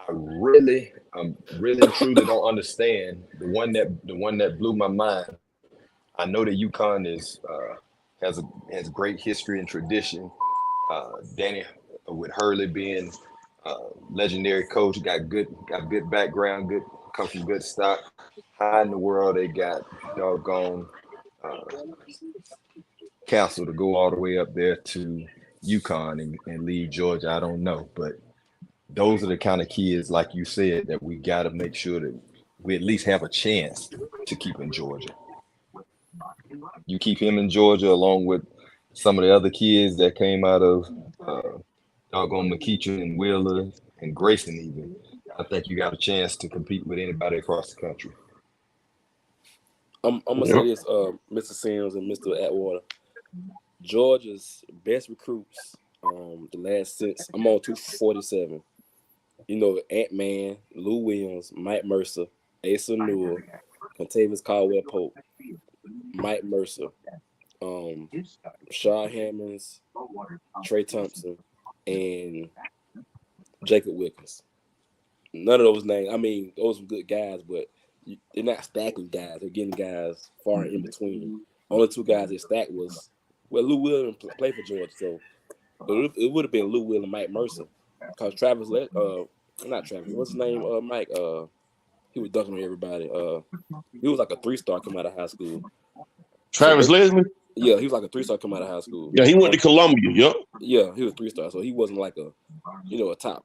really truly don't understand the one that blew my mind. I know that UConn has great history and tradition. Danny with Hurley being legendary coach, got good background, come from good stock. How in the world they got doggone Castle to go all the way up there to UConn and leave Georgia? I don't know, but those are the kind of kids, like you said, that we got to make sure that we at least have a chance to keep in Georgia. You keep him in Georgia along with some of the other kids that came out of doggone McEachern and Wheeler and Grayson even. I think you got a chance to compete with anybody across the country. I'm gonna say this, Mr. Sims and Mr. Atwater. Georgia's best recruits, the last since I'm on 247. You know, Ant-Man, Lou Williams, Mike Mercer, Asa Newell, Contavious Caldwell Pope, Mike Mercer, Shaw Hammonds, Trey Thompson, and Jacob Wickens. None of those names, I mean, those are good guys, but they're not stacking guys. They're getting guys far in between. Only 2 guys they stacked was, Lou Williams played for Georgia, so it would have been Lou Will and Mike Mercer. Because Travis, not Travis, what's his name? Mike. He was dunking on everybody. He was like a 3-star coming out of high school. Travis Leslie? Yeah, he was like a 3-star coming out of high school. Yeah, he went to Columbia. Yep. Yeah, he was 3-star, so he wasn't like a top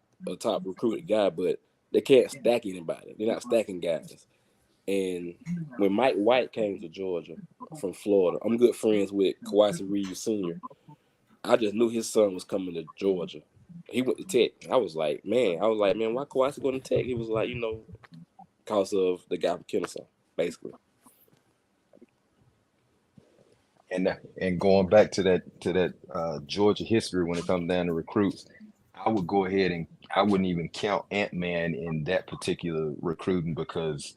recruited guy, but they can't stack anybody. They're not stacking guys. And when Mike White came to Georgia from Florida, I'm good friends with Kawhi Reeves Sr. I just knew his son was coming to Georgia. He went to Tech. I was like, man, why Kawhi going to Tech? He was like, because of the guy from Kennesaw, basically. And going back to that Georgia history when it comes down to recruits, I would go ahead and I wouldn't even count Ant-Man in that particular recruiting, because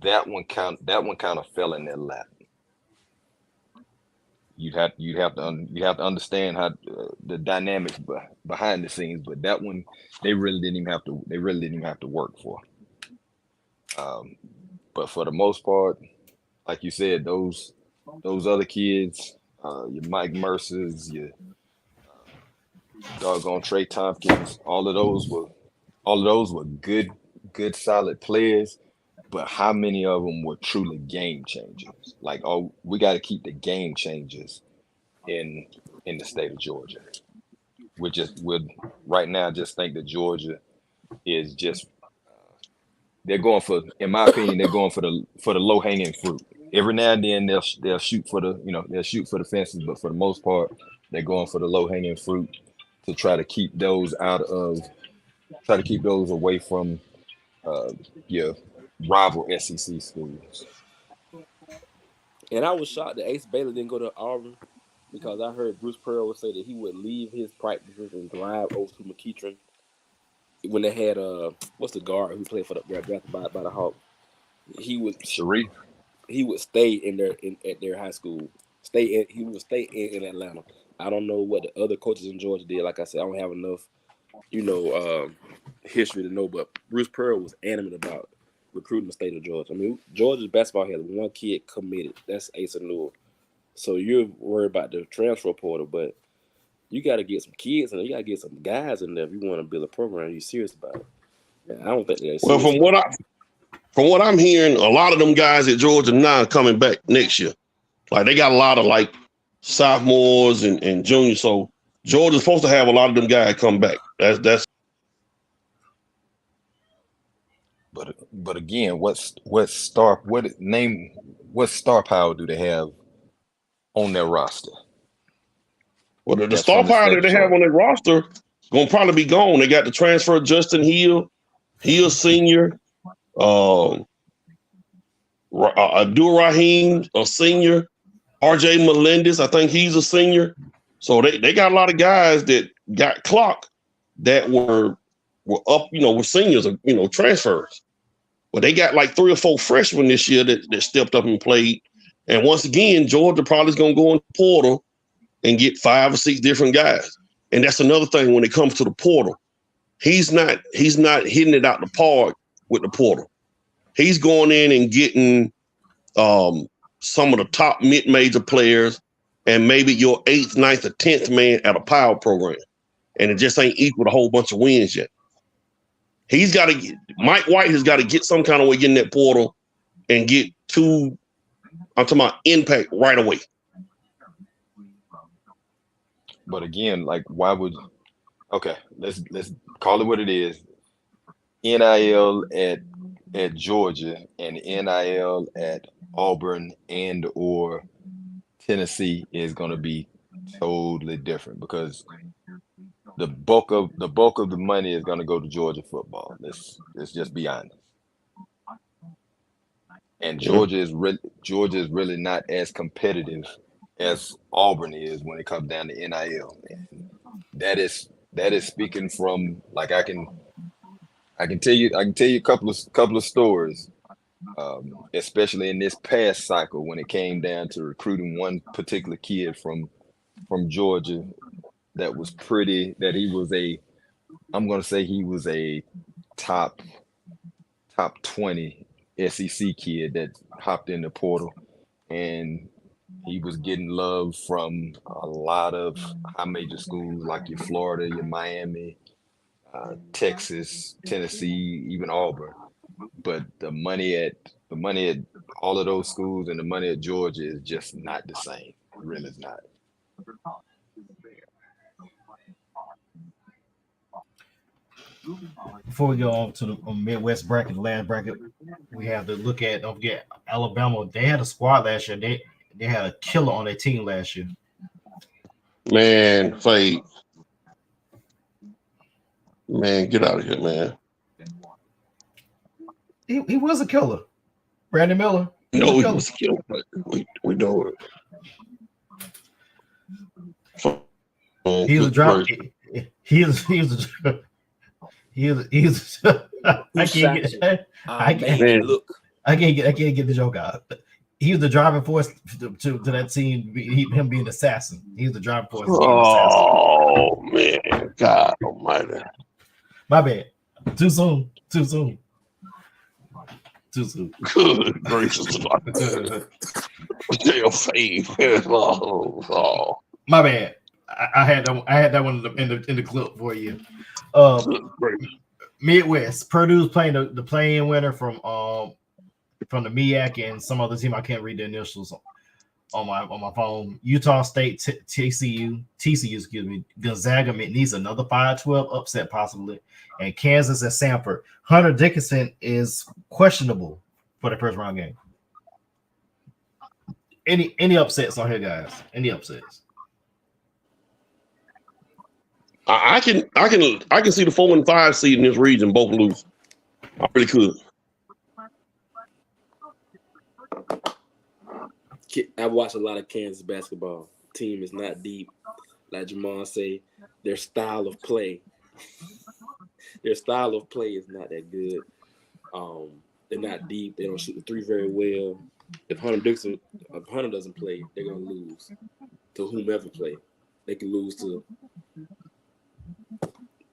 that one kind of fell in their lap. You'd have to understand how the dynamics behind the scenes, but that one they really didn't even have to work for. But for the most part, like you said, those other kids, your Mike Mercers, your doggone Trey Tompkins, all of those were good solid players. But how many of them were truly game changers? Like, we got to keep the game changers in the state of Georgia. Would right now just think that Georgia is just they're going for, in my opinion, they're going for the low hanging fruit. Every now and then they'll shoot for the fences, but for the most part, they're going for the low hanging fruit to try to keep those out of Try to keep those away from your rival SEC schools. And I was shocked that Ace Bailey didn't go to Auburn because I heard Bruce Pearl would say that he would leave his practices and drive over to McEachern when they had what's the guard who played for the drafted by the Hawks. He would stay at their high school. He would stay in Atlanta. I don't know what the other coaches in Georgia did. Like I said, I don't have enough, history to know. But Bruce Pearl was adamant about recruiting the state of Georgia. I mean, Georgia's basketball has one kid committed. That's Asa Newell. So you're worried about the transfer portal, but you got to get some kids and you got to get some guys in there if you want to build a program. You're serious about it. I don't think they're Well, serious. from what I'm hearing, a lot of them guys at Georgia now are coming back next year. Like they got a lot of like sophomores and juniors. So Georgia's supposed to have a lot of them guys come back. That's. But again, what star power do they have on their roster? Well, the That's star from the power state that they of have on their roster gonna probably be gone. They got the transfer of Justin Hill, senior, Abdul Rahim, a senior, RJ Melendez, I think he's a senior. So they got a lot of guys that got clocked that were up, were seniors, transfers. But they got like 3 or 4 freshmen this year that stepped up and played. And once again, Georgia probably is going to go in the portal and get 5 or 6 different guys. And that's another thing when it comes to the portal. He's not hitting it out the park with the portal. He's going in and getting some of the top mid-major players and maybe your 8th, 9th, or 10th man at a power program. And it just ain't equal a whole bunch of wins yet. Mike White has got to get some kind of way in that portal and get I'm talking about impact right away. But again, like let's call it what it is. NIL at Georgia and NIL at Auburn and or Tennessee is going to be totally different because the bulk of the money is going to go to Georgia football. Let's just be honest. And Georgia is really not as competitive as Auburn is when it comes down to NIL. And that is speaking from like I can tell you a couple of stories, especially in this past cycle when it came down to recruiting one particular kid from Georgia that he was a top 20 SEC kid that hopped in the portal, and he was getting love from a lot of high major schools like your Florida, your Miami, Texas, Tennessee, even Auburn. But the money at all of those schools and the money at Georgia is just not the same. It really is not. Before we go on to the Midwest bracket, the last bracket, we have to look at, don't forget, Alabama. They had a squad last year. They had a killer on their team last year. Man, Fade. Man, get out of here, man. He was a killer. Brandon Miller. No, he was a killer. We know it. He was a drop. He was I can't get the joke out. He was the driving force to that team. Him being the assassin. He was the driving force. Oh man, God Almighty! My bad. Too soon. Good gracious! Damn Fade. Oh. My bad. I had that one in the clip for you. Midwest. Purdue's playing the play-in winner from the MEAC and some other team. I can't read the initials on my phone. Utah State, TCU, excuse me. Gonzaga needs another 5-12 upset possibly, and Kansas at Samford. Hunter Dickinson is questionable for the first round game. Any upsets on here, guys? Any upsets? I can see the 4 and 5 seed in this region both lose. I really could. I watch a lot of Kansas basketball. Team is not deep, like Jamon say. Their style of play is not that good. They're not deep. They don't shoot the three very well. If Hunter doesn't play, they're gonna lose to whomever play. They can lose to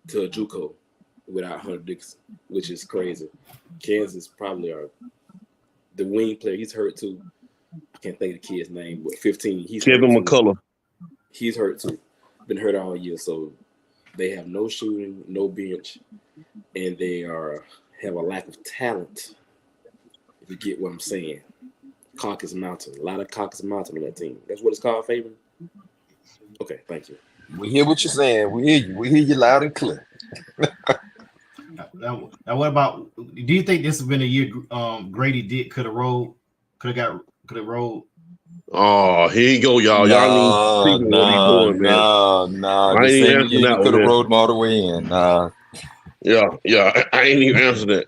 a JUCO without Hunter Dixon, which is crazy. Kansas probably are the wing player. He's hurt too. I can't think of the kid's name, but 15. He's Kevin McCullough. He's hurt too. Been hurt all year, so they have no shooting, no bench, and they have a lack of talent. If you get what I'm saying, Caucus Mountain, a lot of Caucus Mountain on that team. That's what it's called, Fabian. Okay, thank you. We hear what you're saying. We hear you. We hear you loud and clear. Now, what about? Do you think this has been a year Grady could have rolled? Could have rolled? Oh, here you go, y'all. Y'all need to see what he's doing, man. No. I ain't even answer that could one. have rode him all the way in. Yeah. I ain't even answer that.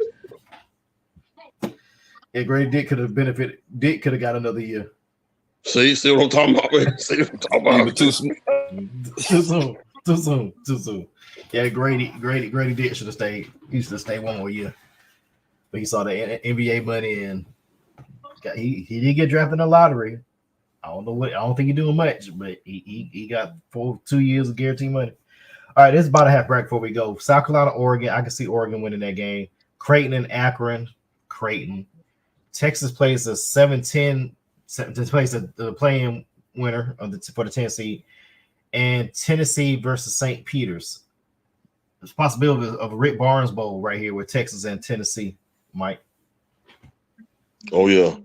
Yeah, Grady Dick could have benefited. Dick could have got another year. See what I'm talking about, man? See what I'm talking about? Too soon. Yeah, Grady Dick should have stayed. He should have stayed one more year. But he saw the NBA money and he did get drafted in the lottery. I don't think he's doing much, but he got 2 years of guaranteed money. All right, this is about a half break before we go. South Carolina, Oregon. I can see Oregon winning that game. Creighton and Akron. Creighton. Texas plays a 7-10 to place the play-in winner for the 10 seed. And Tennessee versus St. Peter's. There's a possibility of a Rick Barnes Bowl right here with Texas and Tennessee, Mike. Oh, yeah.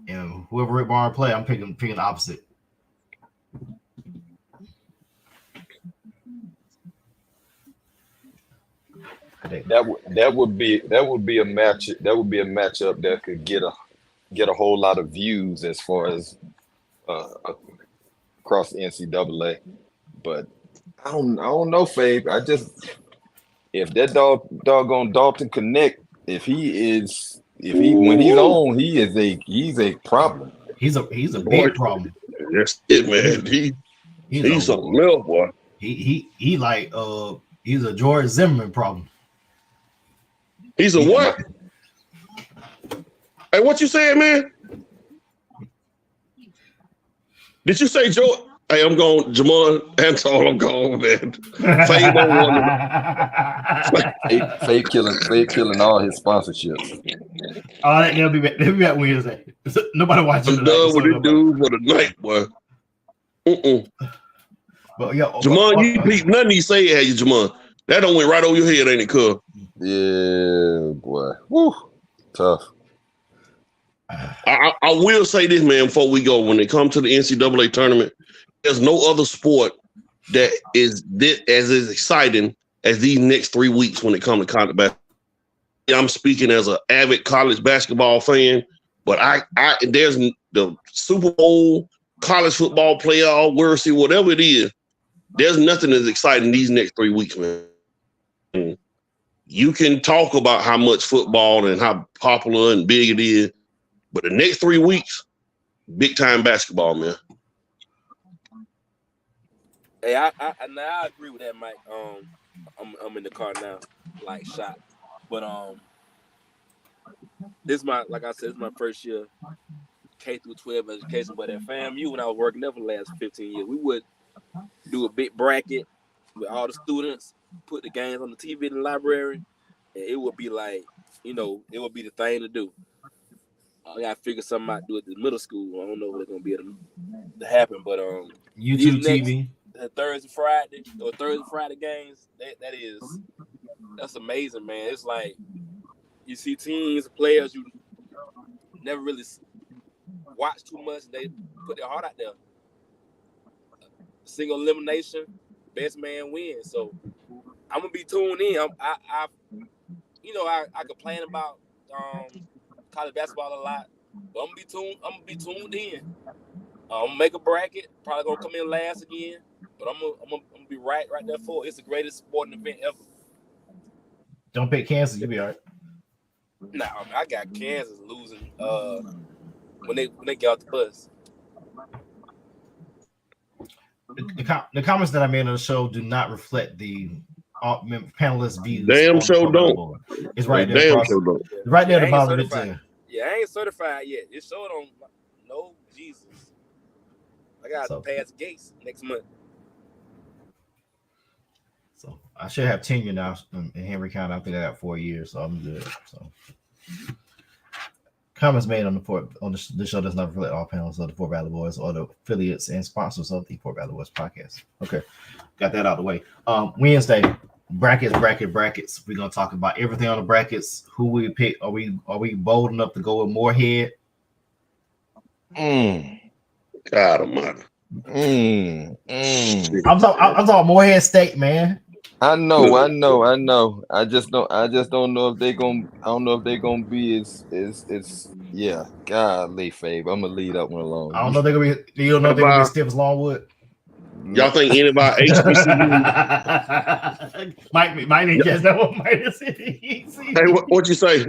And whoever Rick Barnes play, I'm picking the opposite. That would be a match. That would be a matchup that could get a whole lot of views as far as across the NCAA. But I don't know, Fabe. If that doggone Dalton Connect, when he's on, he's a problem. He's a big problem. That's it, man. He's something else, boy. He like he's a George Zimmerman problem. He's a what? Hey, what you saying, man? Did you say Joe? Hey, I'm going, Jamon Anton, I'm going, man. Fabe killing all his sponsorships. Oh, they'll be back Wednesday. Nobody watching. I'm done with this dude for the night, boy. But yeah, Jamon, you peep nothing he say at you, Jamon. That don't went right over your head, ain't it, cuz? Yeah, boy. Woo, tough. I will say this, man, before we go. When it comes to the NCAA tournament, there's no other sport that is as exciting as these next 3 weeks when it comes to college basketball. I'm speaking as an avid college basketball fan, but there's the Super Bowl, college football playoff, World Series, whatever it is. There's nothing as exciting these next 3 weeks, man. You can talk about how much football and how popular and big it is, but the next 3 weeks, big time basketball, man. Hey, I agree with that, Mike. I'm in the car now, like shot. But this is my first year K through 12 education. But at FAMU, when I was working there for the last 15 years, we would do a big bracket with all the students, put the games on the TV in the library, and it would be like, it would be the thing to do. I gotta figure something out to do at the middle school. I don't know if it's gonna be able to happen, but YouTube TV. Thursday Friday games, that's amazing, man. It's like you see teams, players you never really watch too much. They put their heart out there. Single elimination, best man wins. So I'm gonna be tuned in. I complain about college basketball a lot, but I'm gonna be tuned in. I'm gonna make a bracket. Probably gonna come in last again, but I'm gonna be right there for it. It's the greatest sporting event ever. Don't pick Kansas, you'll be all right. Nah, I mean, I got Kansas losing when they get off the bus. The comments that I made on the show do not reflect the panelists' views. Damn on the show Fort don't. Board. It's right there. Damn across- show don't. right there at Yeah, the bottom of I it. ain't certified. Yeah, I ain't certified yet. It showed on no Jesus. I got to pass gates next month. So I should have tenure now in Henry County. I think I got 4 years, so I'm good. So comments made on the show does not reflect all panels of the Fort Valley Boys or the affiliates and sponsors of the Fort Valley Boys podcast. Okay, got that out of the way. Wednesday, brackets. We're gonna talk about everything on the brackets. Who we pick? Are we bold enough to go with Moorhead? God almighty. I'm talking Moorhead State, man. I know. I just don't know if they gonna. I don't know if they gonna be as yeah. Golly, Fabe. I'm gonna leave that one alone. I don't know if they're gonna be. You don't know if they're gonna be as stiff as Longwood. Y'all think anybody HBCU? Might need guess that one might have said easy. Hey, what you say?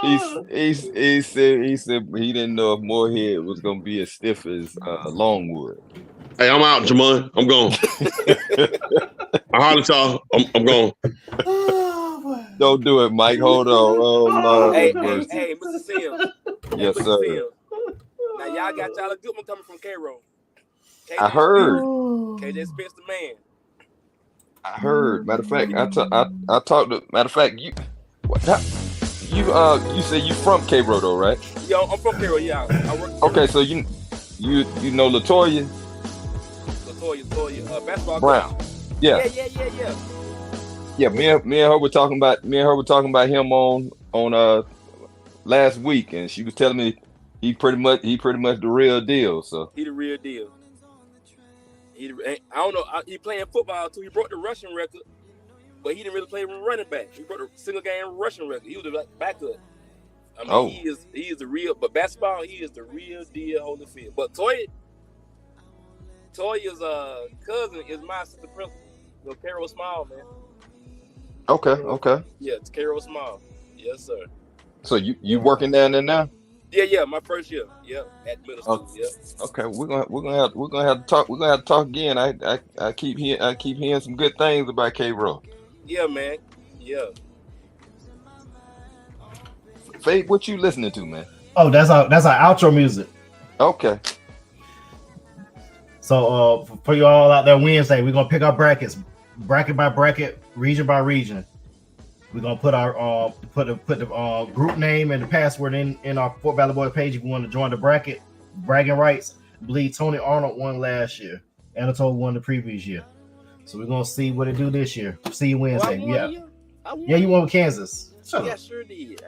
He said he didn't know if Moorhead was gonna be as stiff as Longwood. Hey, I'm out, Jamon. I'm gone. I holler at y'all. I'm gone. Don't do it, Mike. Hold on. Oh, Lord. Hey, Mr. Sims. Yes, Mr. sir. Sims. Now y'all got y'all a good one coming from Cairo. I heard. KJ Spence the man. I heard. Matter of fact, I talked to. Matter of fact, you said you from Cairo though, right? Yo, I'm from Cairo. Yeah, I work. Okay, so you know Latoya basketball Brown. coach. Yeah. Yeah, me and her were talking about him on last week, and she was telling me he pretty much the real deal. So He the real deal. I don't know. He playing football too. He broke the rushing record, but he didn't really play running back. He broke the single game rushing record. He was the backup. I mean, he is the real. But basketball, he is the real deal. Holyfield. But Toya's cousin is my assistant principal. Carol Small, man. Okay. Yeah, it's Carol Small. Yes, sir. So you working down there now? Yeah, my first year. Yeah, at middle school. Yeah. Okay, we're gonna have to talk. We're gonna have to talk again. I keep hearing some good things about Cairo. Yeah, man. Yeah. Faith, what you listening to, man? Oh, that's our outro music. Okay. So for you all out there Wednesday, we're gonna pick our brackets, bracket by bracket, region by region. We're gonna put our put the group name and the password in our Fort Valley Boy page if you want to join the bracket. Bragging rights. I believe Tony Arnold won last year. Anatole won the previous year. So we're gonna see what it do this year. See you Wednesday. I won. Yeah, you won with Kansas. Yeah, I sure did.